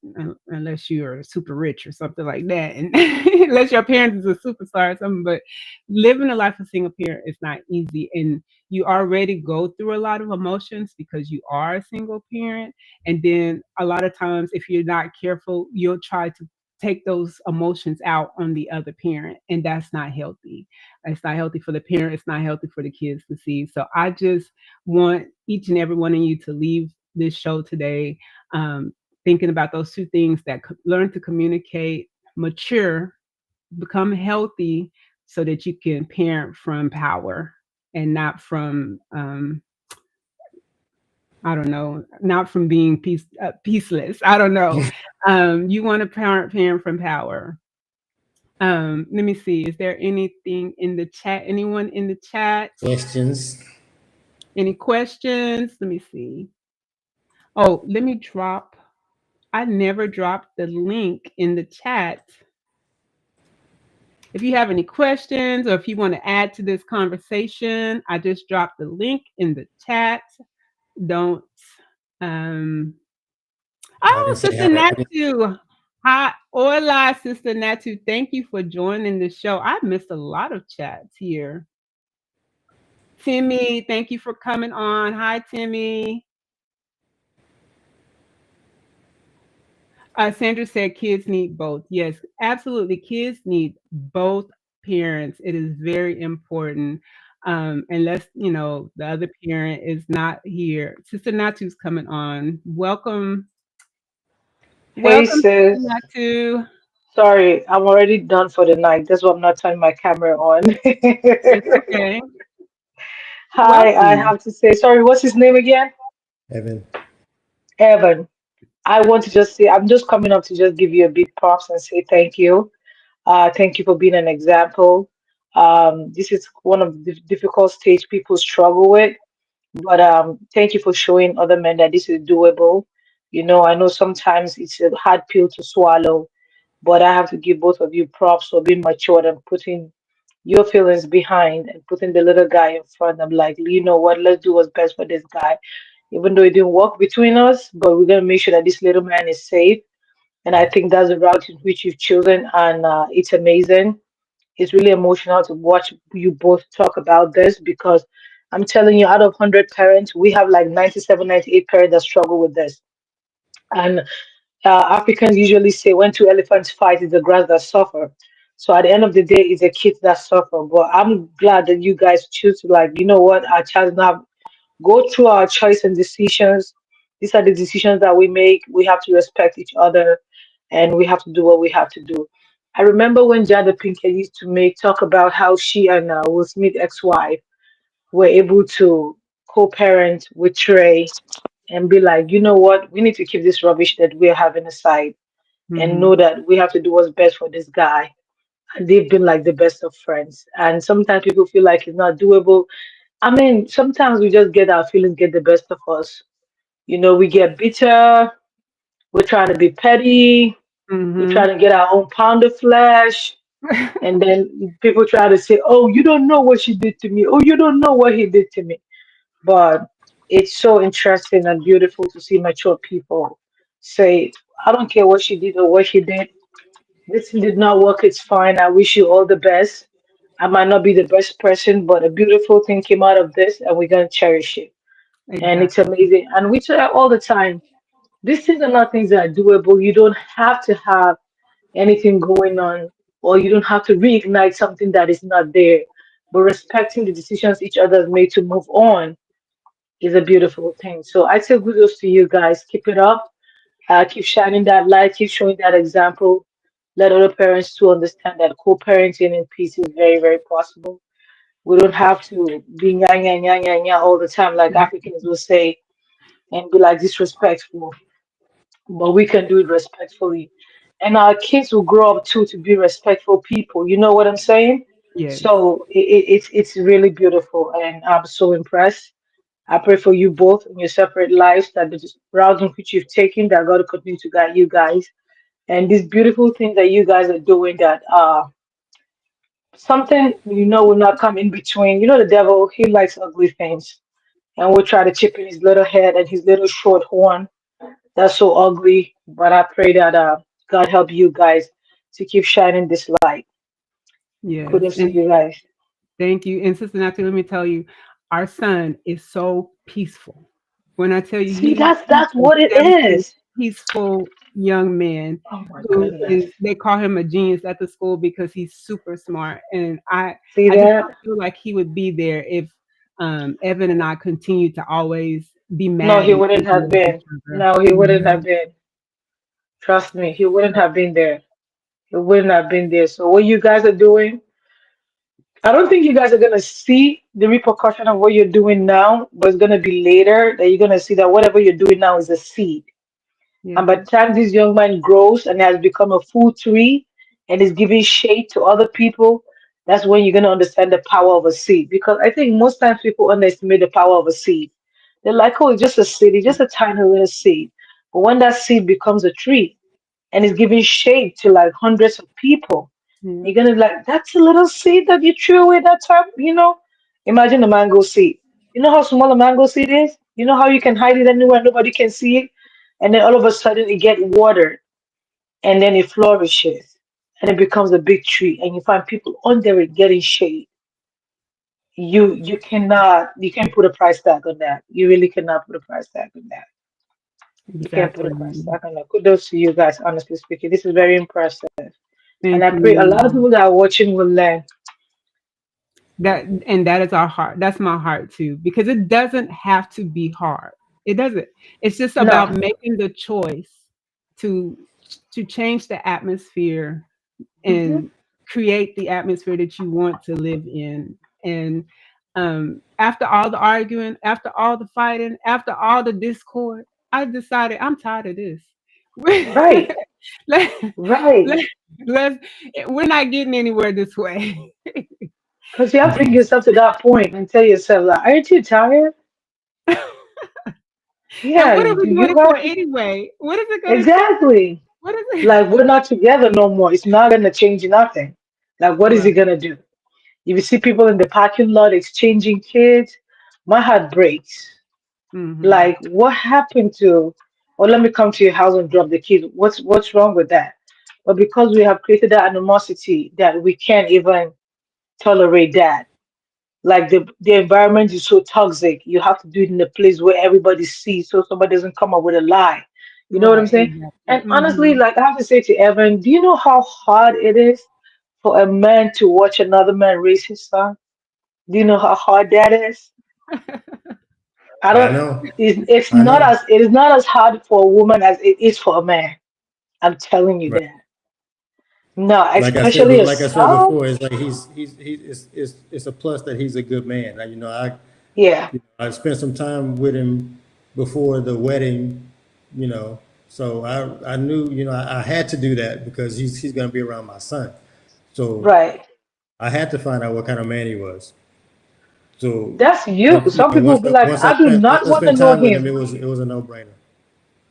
super rich or something like that, and unless your parents is a superstar or something. But living a life of single parent is not easy, and you already go through a lot of emotions because you are a single parent. And then a lot of times, if you're not careful, you'll try to take those emotions out on the other parent, and that's not healthy. It's not healthy for the parent, it's not healthy for the kids to see. So I just want each and every one of you to leave this show today, um, thinking about those two things: that learn to communicate, mature, become healthy, so that you can parent from power and not from I don't know, not from being peaceless. I don't know. You want to parent from power. Let me see. Is there anything in the chat? Anyone in the chat? Questions? Any questions? Let me see. Oh, let me drop. I never dropped the link in the chat. If you have any questions or if you want to add to this conversation, I just dropped the link in the chat. Don't. Um, I oh, can say Sister hi. I can, Natu. Hi. Hola, Sister Natu. Thank you for joining the show. I missed a lot of chats here. Timmy, thank you for coming on. Hi, Timmy. Sandra said kids need both. Yes, absolutely. Kids need both parents. It is very important. Unless, the other parent is not here. Sister Natu's coming on. Welcome. Hey Welcome, Sister sis, Natu. sorry, I'm already done for the night. That's why I'm not turning my camera on. It's okay. Hi, I Welcome. have to say, sorry, what's his name again? Evan. Evan. I want to just say, I'm just coming up to just give you a big props and say thank you. Thank you for being an example. This is one of the difficult stage people struggle with, but thank you for showing other men that this is doable. I know sometimes it's a hard pill to swallow, but I have to give both of you props for being mature and putting your feelings behind and putting the little guy in front. I'm like, you know what, let's do what's best for this guy. Even though it didn't work between us, but we're gonna make sure that this little man is safe. And I think that's the route in which you've chosen, and it's amazing. It's really emotional to watch you both talk about this because I'm telling you, out of 100 parents, we have like 97, 98 parents that struggle with this. And Africans usually say when two elephants fight, it's the grass that suffer. So at the end of the day, it's the kids that suffer. But I'm glad that you guys choose to, like, you know what, our child now go through our choice and decisions. These are the decisions that we make. We have to respect each other, and we have to do what we have to do. I remember when Jada Pinkett used to make talk about how she and Will Smith ex-wife were able to co-parent with Trey and be like, you know what, we need to keep this rubbish that we're having aside and Hmm. know that we have to do what's best for this guy. And they've been like the best of friends. And sometimes people feel like it's not doable. I mean, sometimes we just get our feelings get the best of us. We get bitter, we're trying to be petty, we're Hmm. trying to get our own pound of flesh. And then people try to say, oh, you don't know what she did to me. Oh, you don't know what he did to me. But it's so interesting and beautiful to see mature people say, I don't care what she did or what he did. This did not work. It's fine. I wish you all the best. I might not be the best person, but a beautiful thing came out of this, and we're going to cherish it. And it's Exactly. amazing. And we say all the time, these things are not things that are doable. You don't have to have anything going on, or you don't have to reignite something that is not there. But respecting the decisions each other has made to move on is a beautiful thing. So I say kudos to you guys. Keep it up. Keep shining that light. Keep showing that example. let other parents to understand that co-parenting in peace is very, very possible. We don't have to be nya nya nya nya nya all the time, like Africans will say, and be like disrespectful. But we can do it respectfully. And our kids will grow up too to be respectful people. You know what I'm saying? Yes. So it's really beautiful, and I'm so impressed. I pray for you both in your separate lives that the route in which you've taken, that God will continue to guide you guys. And these beautiful things that you guys are doing, that something will not come in between. You know, the devil, he likes ugly things, and will try to chip in his little head and his little short horn. That's so ugly. But I pray that God help you guys to keep shining this light. Yes. Kudos to And you guys. thank you. And Sister Natalie, let me tell you, our son is so peaceful. When I tell you See, he's that's a what it very is. peaceful young man Oh my who goodness. is, they call him a genius at the school because he's super smart. And See I just that? don't feel like he would be there if Evan and I continue to always be No, mad he and wouldn't angry have at been. each other. No, he wouldn't have Mhm. been. Trust me, he wouldn't have been there. He wouldn't have been there. So what you guys are doing, I don't think you guys are gonna see the repercussion of what you're doing now, but it's gonna be later that you're gonna see that whatever you're doing now is a seed. And by Yeah. the time this young man grows and has become a full tree and is giving shade to other people, that's when you're going to understand the power of a seed. Because I think most times people underestimate the power of a seed. They're like, oh, it's just a seed, it's just a tiny little seed. But when that seed becomes a tree and is giving shade to like hundreds of people, Yeah. you're going to be like, that's a little seed that you threw away that time. Imagine a mango seed. You know how small a mango seed is? You know how you can hide it anywhere, nobody can see it? And then all of a sudden it get watered and then it flourishes and it becomes a big tree and you find people under it getting shade. You can't put a price tag on that. You really cannot put a price tag on that. You can't put a price Exactly. tag on that. Kudos to you guys, honestly speaking. This is very impressive. And Thank I pray a lot of you. people that are watching will learn. That is our heart. That's my heart too, because it doesn't have to be hard. It doesn't. It's just No, about making the choice to change the atmosphere hmm and create the atmosphere that you want to live in. And after all the arguing, after all the fighting, after all the discord, I decided I'm tired of this. right, let, right. let, let's, we're not getting anywhere this way. Because you have to bring yourself to that point and tell yourself, like, aren't you tired? And Yeah, what are we do doing you it for have anyway? What is it going to change? exactly. What is it? Like we're not together no more. It's not gonna change nothing. Like what is it Right. gonna do? If you see people in the parking lot exchanging kids, my heart breaks. Hmm. Like what happened to? Or let me come to your house and drop the kid. What's wrong with that? But because we have created that animosity that we can't even tolerate that. Like the environment is so toxic. You have to do it in a place where everybody sees so somebody doesn't come up with a lie. You know what I'm Right. saying? Exactly. And honestly, Hmm. like I have to say to Evan, do you know how hard it is for a man to watch another man raise his son? Do you know how hard that is? I I don't know. it's I not know. as it is not as hard for a woman as it is for a man. I'm telling you Right. that. No, especially a Like I said son. before, it's like it's a plus that he's a good man. Yeah, I spent some time with him before the wedding, you know, so I knew, I had to do that because he's going to be around my son. So right. I had to find out what kind of man he was. So, That's you. Some people will be like, I do not once I want to spent know time with him, him. it was a no brainer.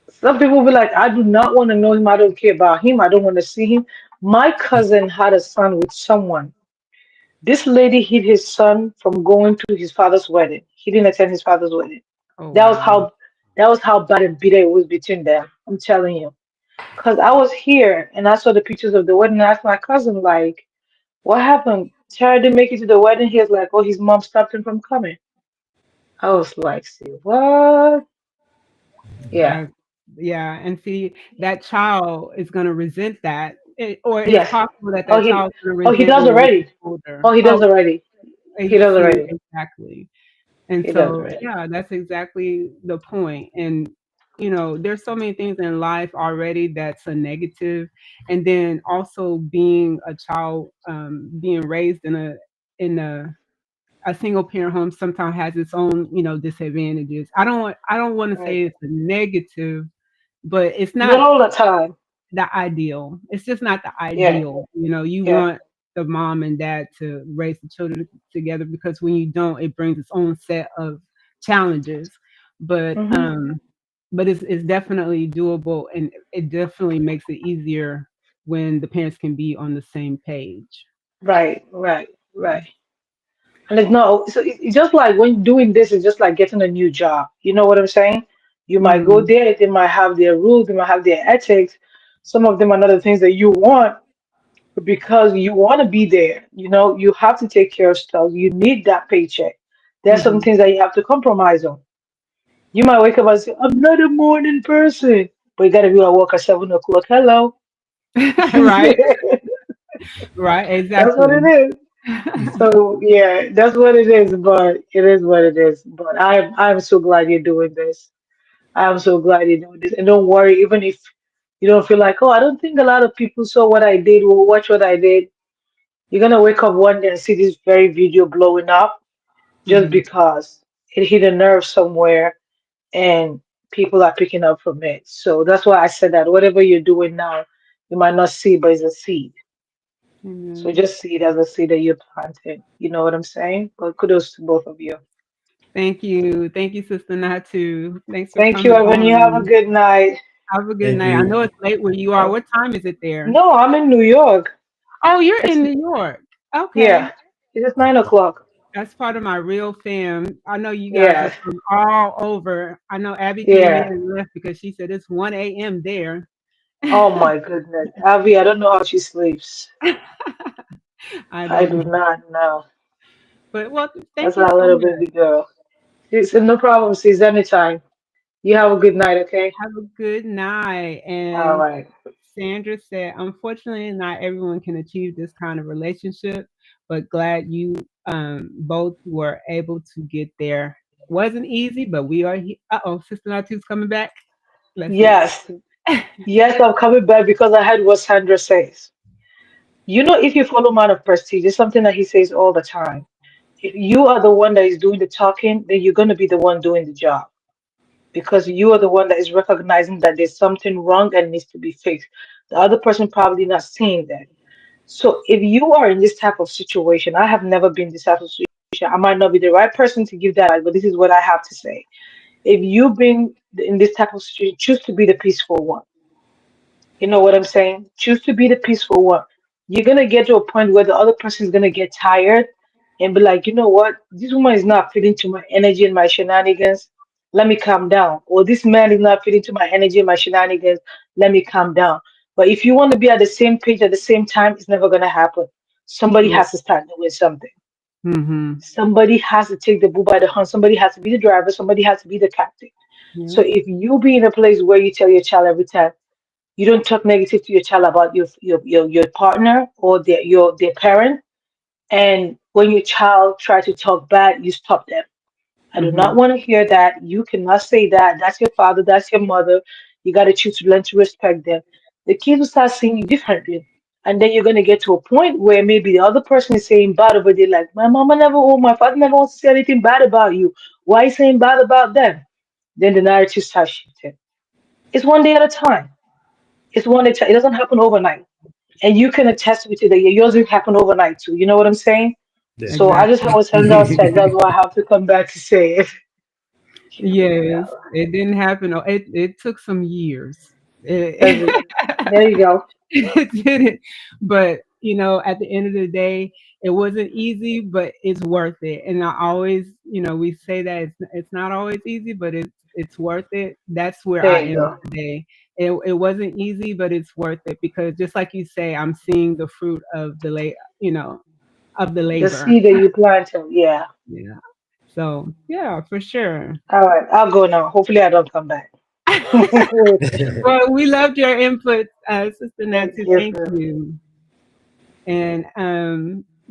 Some people be like, I do not want to know him. I don't care about him. I don't want to see him. My cousin had a son with someone. This lady hid his son from going to his father's wedding. He didn't attend his father's wedding. Oh, That was wow. how bad and bitter it was between them. I'm telling you. Cause I was here and I saw the pictures of the wedding. And I asked my cousin, like, what happened? Tara didn't make it to the wedding. He was like, oh, his mom stopped him from coming. I was like, see what? Yeah. That, yeah. And see, that child is going to resent that. Or it's Yes. possible that Oh, that child's going to he resent does when they get already. Oh, older. he does Oh, already. He you does see, already. exactly. And He does so, already. yeah, that's exactly the point. And there's so many things in life already that's a negative, and then also being a child, being raised in a single parent home sometimes has its own, disadvantages. I don't want to say Right. it's a negative, but it's Not not all the time. the ideal. It's just not the Yeah. ideal. You Yeah. want the mom and dad to raise the children together, because when you don't, it brings its own set of challenges. But Hmm. um but it's definitely doable, and it definitely makes it easier when the parents can be on the same page. Right. Right. Right. And it's no, so it's just like when doing this, it's just like getting a new job. You know what I'm saying? You might go Mm, there, they might have their rules, they might have their ethics. Some of them are not the things that you want, but because you want to be there, you have to take care of stuff. You need that paycheck. There's some mhm. things that you have to compromise on. You might wake up and say, I'm not a morning person, but you got to be at work at 7 o'clock. Hello. Right, right, That's what it exactly. is. So yeah, that's what it is, but it is what it is. But I'm so glad you're doing this. I'm so glad you're doing this. And don't worry, even if you don't feel like, oh, I don't think a lot of people saw what I did or watch what I did, you're gonna wake up one day and see this very video blowing up just Mhm. because it hit a nerve somewhere and people are picking up from it. So that's why I said that whatever you're doing now, you might not see, but it's a seed. So Amen. just see it as a seed that you're planting. You know what I'm saying? But kudos to both of you. Thank you. Thank you, Sister Natu. Thanks for Thank you, coming Evan. You have a on. good night. Have a good Thank night. I know you. it's late where you are. Uh, What time is it there? no, I'm in New York. Oh, you're It's in New York. Okay. yeah. It's 9 o'clock. That's part of my real fam. I know you guys are Yeah. from all over. I know Abby came in Yeah. and left because she said it's 1 a.m. there. Oh my goodness. Avi, I don't know how she sleeps. I I don't do know. not know. But well, thank That's you our so little much. baby girl. It's no problem, sis. Anytime. You have a good night, okay? Have a good night. All And right. Sandra said, unfortunately, not everyone can achieve this kind of relationship, but glad you both were able to get there. Wasn't easy, but we are here. Uh oh, Sister Natu's coming back. Let's see. Yes. Yes, I'm coming back because I heard what Sandra says. If you follow Man of Prestige, it's something that he says all the time. If you are the one that is doing the talking, then you're going to be the one doing the job because you are the one that is recognizing that there's something wrong and needs to be fixed. The other person probably not seeing that. So if you are in this type of situation, I have never been in this type of situation. I might not be the right person to give that advice, but this is what I have to say. If you've been in this type of situation, choose to be the peaceful one. You know what I'm saying? Choose to be the peaceful one. You're gonna get to a point where the other person is gonna get tired and be like, you know what? This woman is not fitting to my energy and my shenanigans. Let me calm down. Or this man is not fitting to my energy and my shenanigans. Let me calm down. But if you want to be at the same page at the same time, it's never gonna happen. Somebody True. has to start doing something. Mm-hmm. Somebody has to take the bull by the horn. Somebody has to be the driver. Somebody has to be the captain. So Yeah. if you be in a place where you tell your child every time, you don't talk negative to your child about your partner or their parent. And when your child try to talk bad, you stop them. I do Mm-hmm. not want to hear that. You cannot say that. That's your father. That's your mother. You got to choose to learn to respect them. The kids will start seeing you differently. And then you're going to get to a point where maybe the other person is saying bad over there, like, my mama never, or my father never wants to say anything bad about you. Why are you saying bad about them? Then the narrative starts shifting. It's one day at a time. It's one day. It doesn't happen overnight. And you can attest with it that yours will happen overnight too. You know what I'm saying? Yeah. So I just Exactly. have to send out text. That's why I have to come back to say it. Yes, Yeah. it didn't happen. It took some years. Does It, it? There you go. it didn't, but at the end of the day, it wasn't easy, but it's worth it. And I always, we say that it's not always easy, but it's worth it. That's where There I you am go. today. It wasn't easy, but it's worth it, because just like you say, I'm seeing the fruit of of the The labor. seed that you planted. Yeah. Yeah. So yeah, for sure. All right. I'll go now. Hopefully I don't come back. Well, we loved your input, Sister Thank Nancy. you, Thank sir. you. And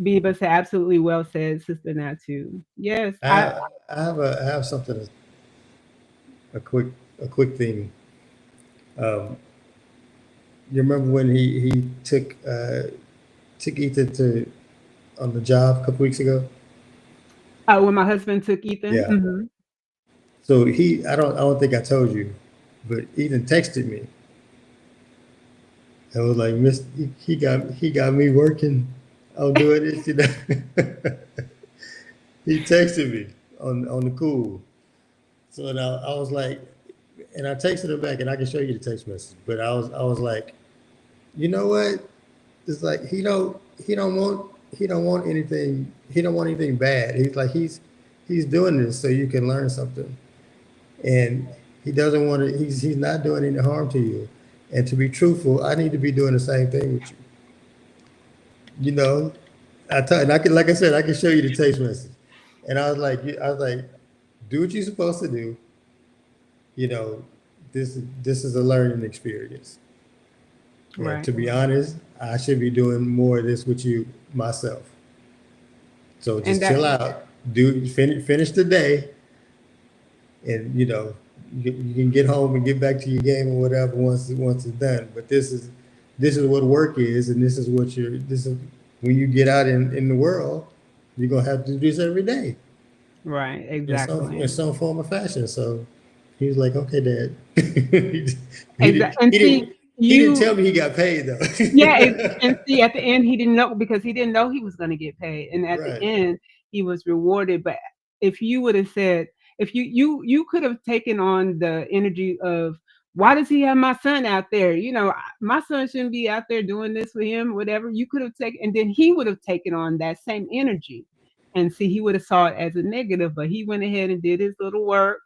Biba said, absolutely well said, Sister Natu. Yes, I have something, a quick a quick thing. Um, you remember when he took Ethan to on the job a couple weeks ago? When my husband took Ethan. Yeah. So I don't think I told you, but Ethan texted me and was like, "Miss, he got me working. I'm doing this, you know." He texted me on the cool. So now I was like, and I texted him back, and I can show you the text message. But I was like, you know what? It's like he don't want anything. He don't want anything bad. He's doing this so you can learn something, and he doesn't want to. He's not doing any harm to you. And to be truthful, I need to be doing the same thing with you. You know, and I can, like I said, I can show you the text message. And I was like, do what you're supposed to do. You know, this is a learning experience. And Right. to be honest, I should be doing more of this with you myself. So And just that chill out, finish the day, and you can get home and get back to your game or whatever once it's done. But this is what work is, and this is when you get out in the world, you're gonna have to do this every day right, in exactly. some form or fashion. So he was like, "Okay, Dad." he didn't And he see, didn't he didn't you tell me he got paid though. yeah, and see, at the end, he didn't know because he didn't know he was gonna get paid, and at the Right. end, he was rewarded. But if you would have said, if you could have taken on the energy of, "Why does he have my son out there? My son shouldn't be out there doing this with him, whatever." You could have taken, and then he would have taken on that same energy, and see, he would have saw it as a negative, but he went ahead and did his little work.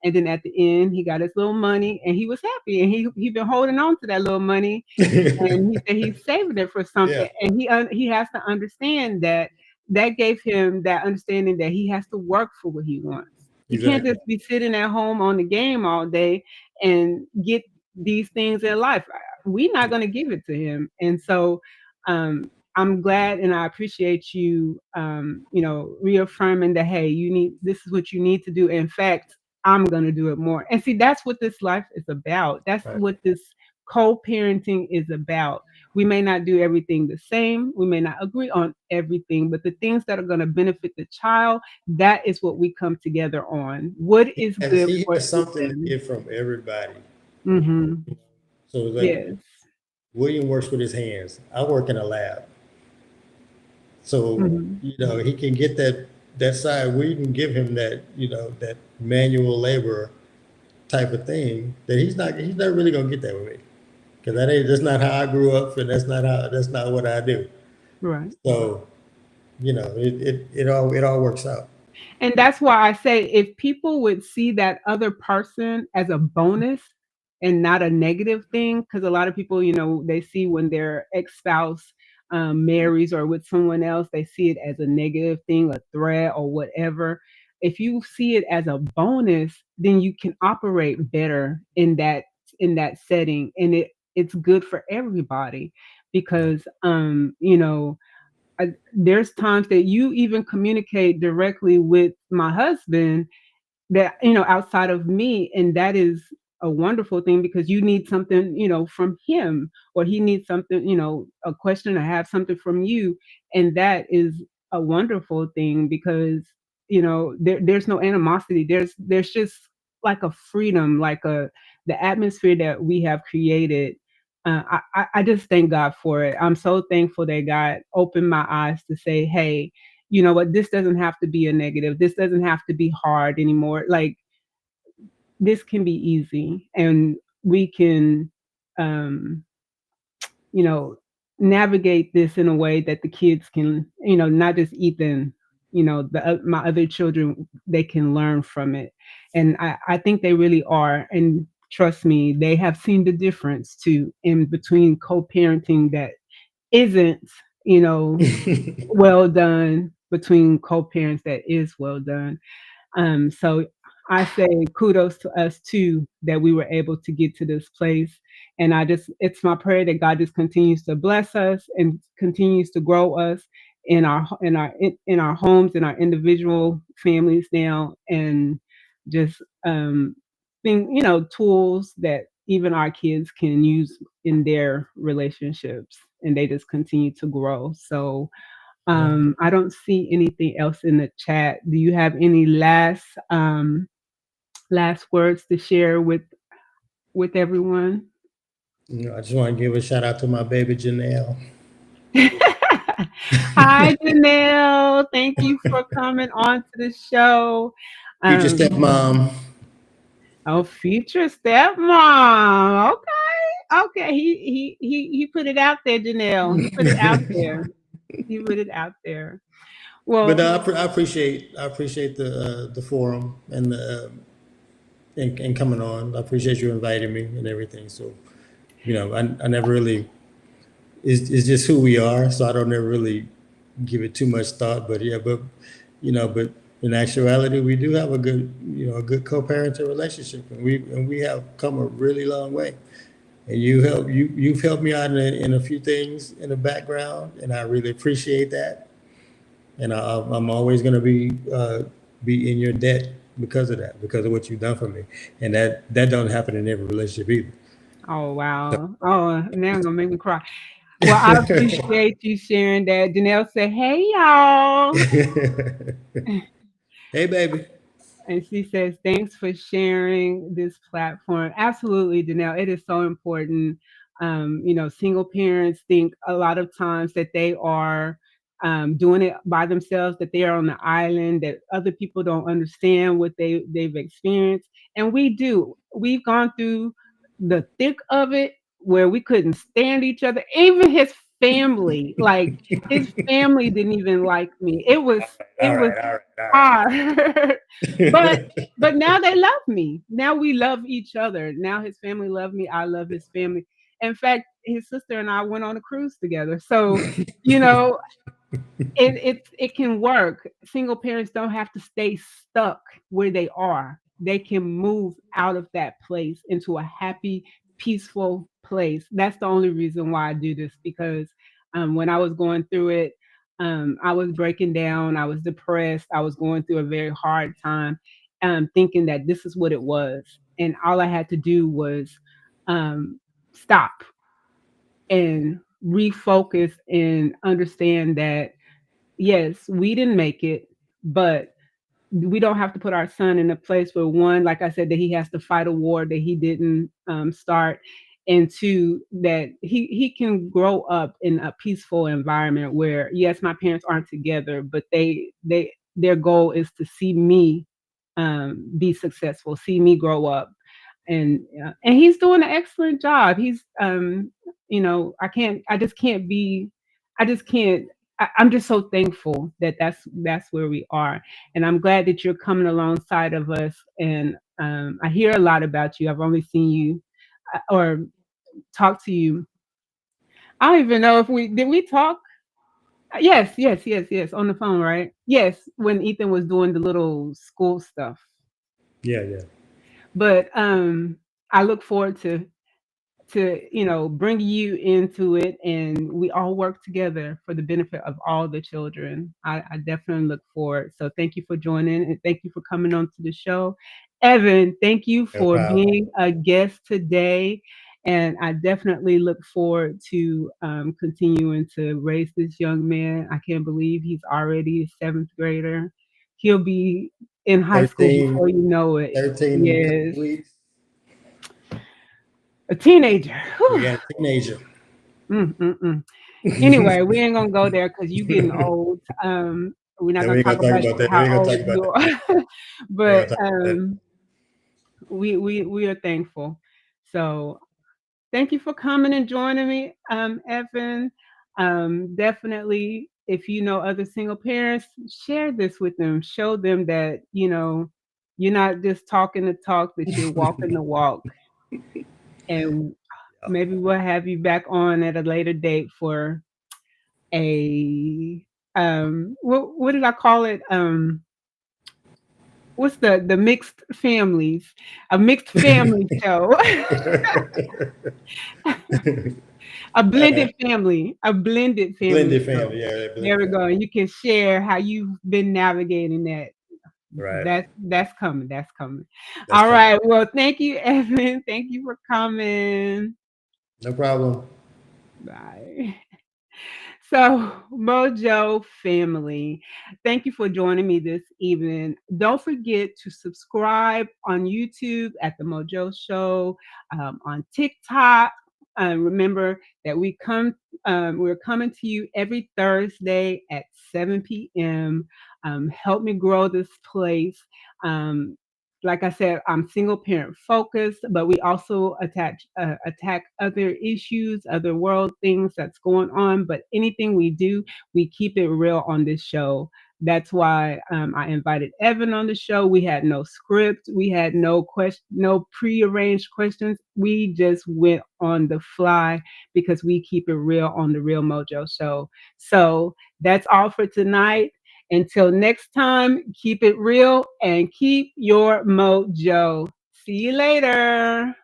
And then at the end, he got his little money, and he was happy, and he been holding on to that little money, and he said he's saving it for Yeah, something, and he has to understand that that gave him that understanding that he has to work for what he wants. He can't exactly. just be sitting at home on the game all day and get these things in life. We're not going to give it to him, and so I'm glad and I appreciate you, reaffirming that, hey, this is what you need to do. In fact, I'm going to do it more. And see, that's what this life is about. That's Right. what this co-parenting is about. We may not do everything the same. We may not agree on everything, but the things that are going to benefit the child, that is what we come together on. What is As good he for has something to Ethan? give from everybody. Mm-hmm. So it's like Yes. William works with his hands. I work in a lab. So, Mm-hmm. he can get that side. We can give him that manual labor type of thing that he's not really gonna get that with me. Because that's not how I grew up, and that's not what I do. Right. So, it all works out. And that's why I say if people would see that other person as a bonus and not a negative thing, because a lot of people, they see when their ex spouse marries or with someone else, they see it as a negative thing, a threat, or whatever. If you see it as a bonus, then you can operate better in that setting, and it's good for everybody because there's times that you even communicate directly with my husband that outside of me, and that is a wonderful thing because you need something from him, or he needs something, a question, or have something from you, and that is a wonderful thing because there's no animosity. There's just like a freedom, like the atmosphere that we have created. I just thank God for it. I'm so thankful that God opened my eyes to say, hey, you know what, this doesn't have to be a negative, this doesn't have to be hard anymore. Like, this can be easy, and we can um you know navigate this in a way that the kids can, not just Ethan, my other children, they can learn from it. And I think they really are, and trust me, they have seen the difference too in between co-parenting that isn't, you know well done, between co-parents that is well done. So I say kudos to us too that we were able to get to this place. And it's my prayer that God just continues to bless us and continues to grow us in our homes, in our individual families now, and just tools that even our kids can use in their relationships, and they just continue to grow. So Yeah. I don't see anything else in the chat. Do you have any last words to share with everyone? I just want to give a shout out to my baby Janelle, Hi, Janelle. Thank you for coming on to the show. future Um, stepmom. oh, future stepmom. Okay, okay. He put it out there, Janelle. He put it out there. He put it out there. But Well, I appreciate the forum and the and coming on. I appreciate you inviting me and everything. So I never really it's just who we are. So I don't ever really give it too much thought. But yeah, but in actuality, we do have a good co-parenting relationship, and we have come a really long way. And you've helped me out in a few things in the background, and I really appreciate that. And I'm always going to be in your debt because of that, because of what you've done for me, and that don't happen in every relationship either. oh wow. Oh, now I'm gonna make me cry. Well, I appreciate you sharing that. Janelle said, "Hey y'all." Hey, baby. And she says, thanks for sharing this platform. Absolutely, Janelle. It is so important. Single parents think a lot of times that they are doing it by themselves, that they are on the island, that other people don't understand what they've experienced. And we do. We've gone through the thick of it where we couldn't stand each other. Even his family, like his family didn't even like me. It All was right, all right, all hard. but right. but now they love me. Now we love each other. Now his family love me. I love his family. In fact, his sister and I went on a cruise together. So, you know, it can work. Single parents don't have to stay stuck where they are. They can move out of that place into a happy, peaceful place. That's the only reason why I do this, because when I was going through it, I was breaking down. I was depressed. I was going through a very hard time, thinking that this is what it was, and all I had to do was stop and refocus and understand that yes, we didn't make it, but we don't have to put our son in a place where, one, like I said, that he has to fight a war that he didn't start, and two, that he can grow up in a peaceful environment where, yes, my parents aren't together, but their goal is to see me be successful, see me grow up, and he's doing an excellent job. He's I just can't. I'm just so thankful that that's where we are, and I'm glad that you're coming alongside of us. And I hear a lot about you. I've only seen you or talked to you. I don't even know if we talk. Yes, yes, yes, yes, on the phone, right? Yes, when Ethan was doing the little school stuff. Yeah, yeah. But I look forward to bring you into it, and we all work together for the benefit of all the children. I definitely look forward. So thank you for joining, and thank you for coming on to the show. Evan, thank you No for problem. being a guest today, and I definitely look forward to continuing to raise this young man. I can't believe he's already a seventh grader. He'll be in high school 13, before you know it. 13 and a Yes, couple weeks. a teenager. We Whew. got a teenager. Mm, mm, mm. Anyway, we ain't gonna go there because you getting old. We're not And we gonna ain't talk gonna talk about about that. We how ain't gonna old talk about you that. are, We ain't but gonna talk about that. we are thankful. So thank you for coming and joining me, Evan. Definitely, if you know other single parents, share this with them. Show them that you're not just talking the talk, that you're walking the walk, and maybe we'll have you back on at a later date for a what did I call it? What's the mixed families? A mixed family show. A Uh, blended family. A blended family blended show. family. Yeah, There blended we family. go. And you can share how you've been navigating that. Right. That's coming. That's coming. That's All coming. right. Well, thank you, Evan. Thank you for coming. No problem. Bye. So, Mojo family, thank you for joining me this evening. Don't forget to subscribe on YouTube at The Mojo Show, on TikTok. Remember that we're coming to you every Thursday at 7 p.m. Help me grow this place. Um, like I said, I'm single parent focused, but we also attack other issues, other world things that's going on. But anything we do, we keep it real on this show. That's why I invited Evan on the show. We had no script, we had no prearranged questions. We just went on the fly because we keep it real on the Real Mojo Show. So that's all for tonight. Until next time, keep it real and keep your mojo. See you later.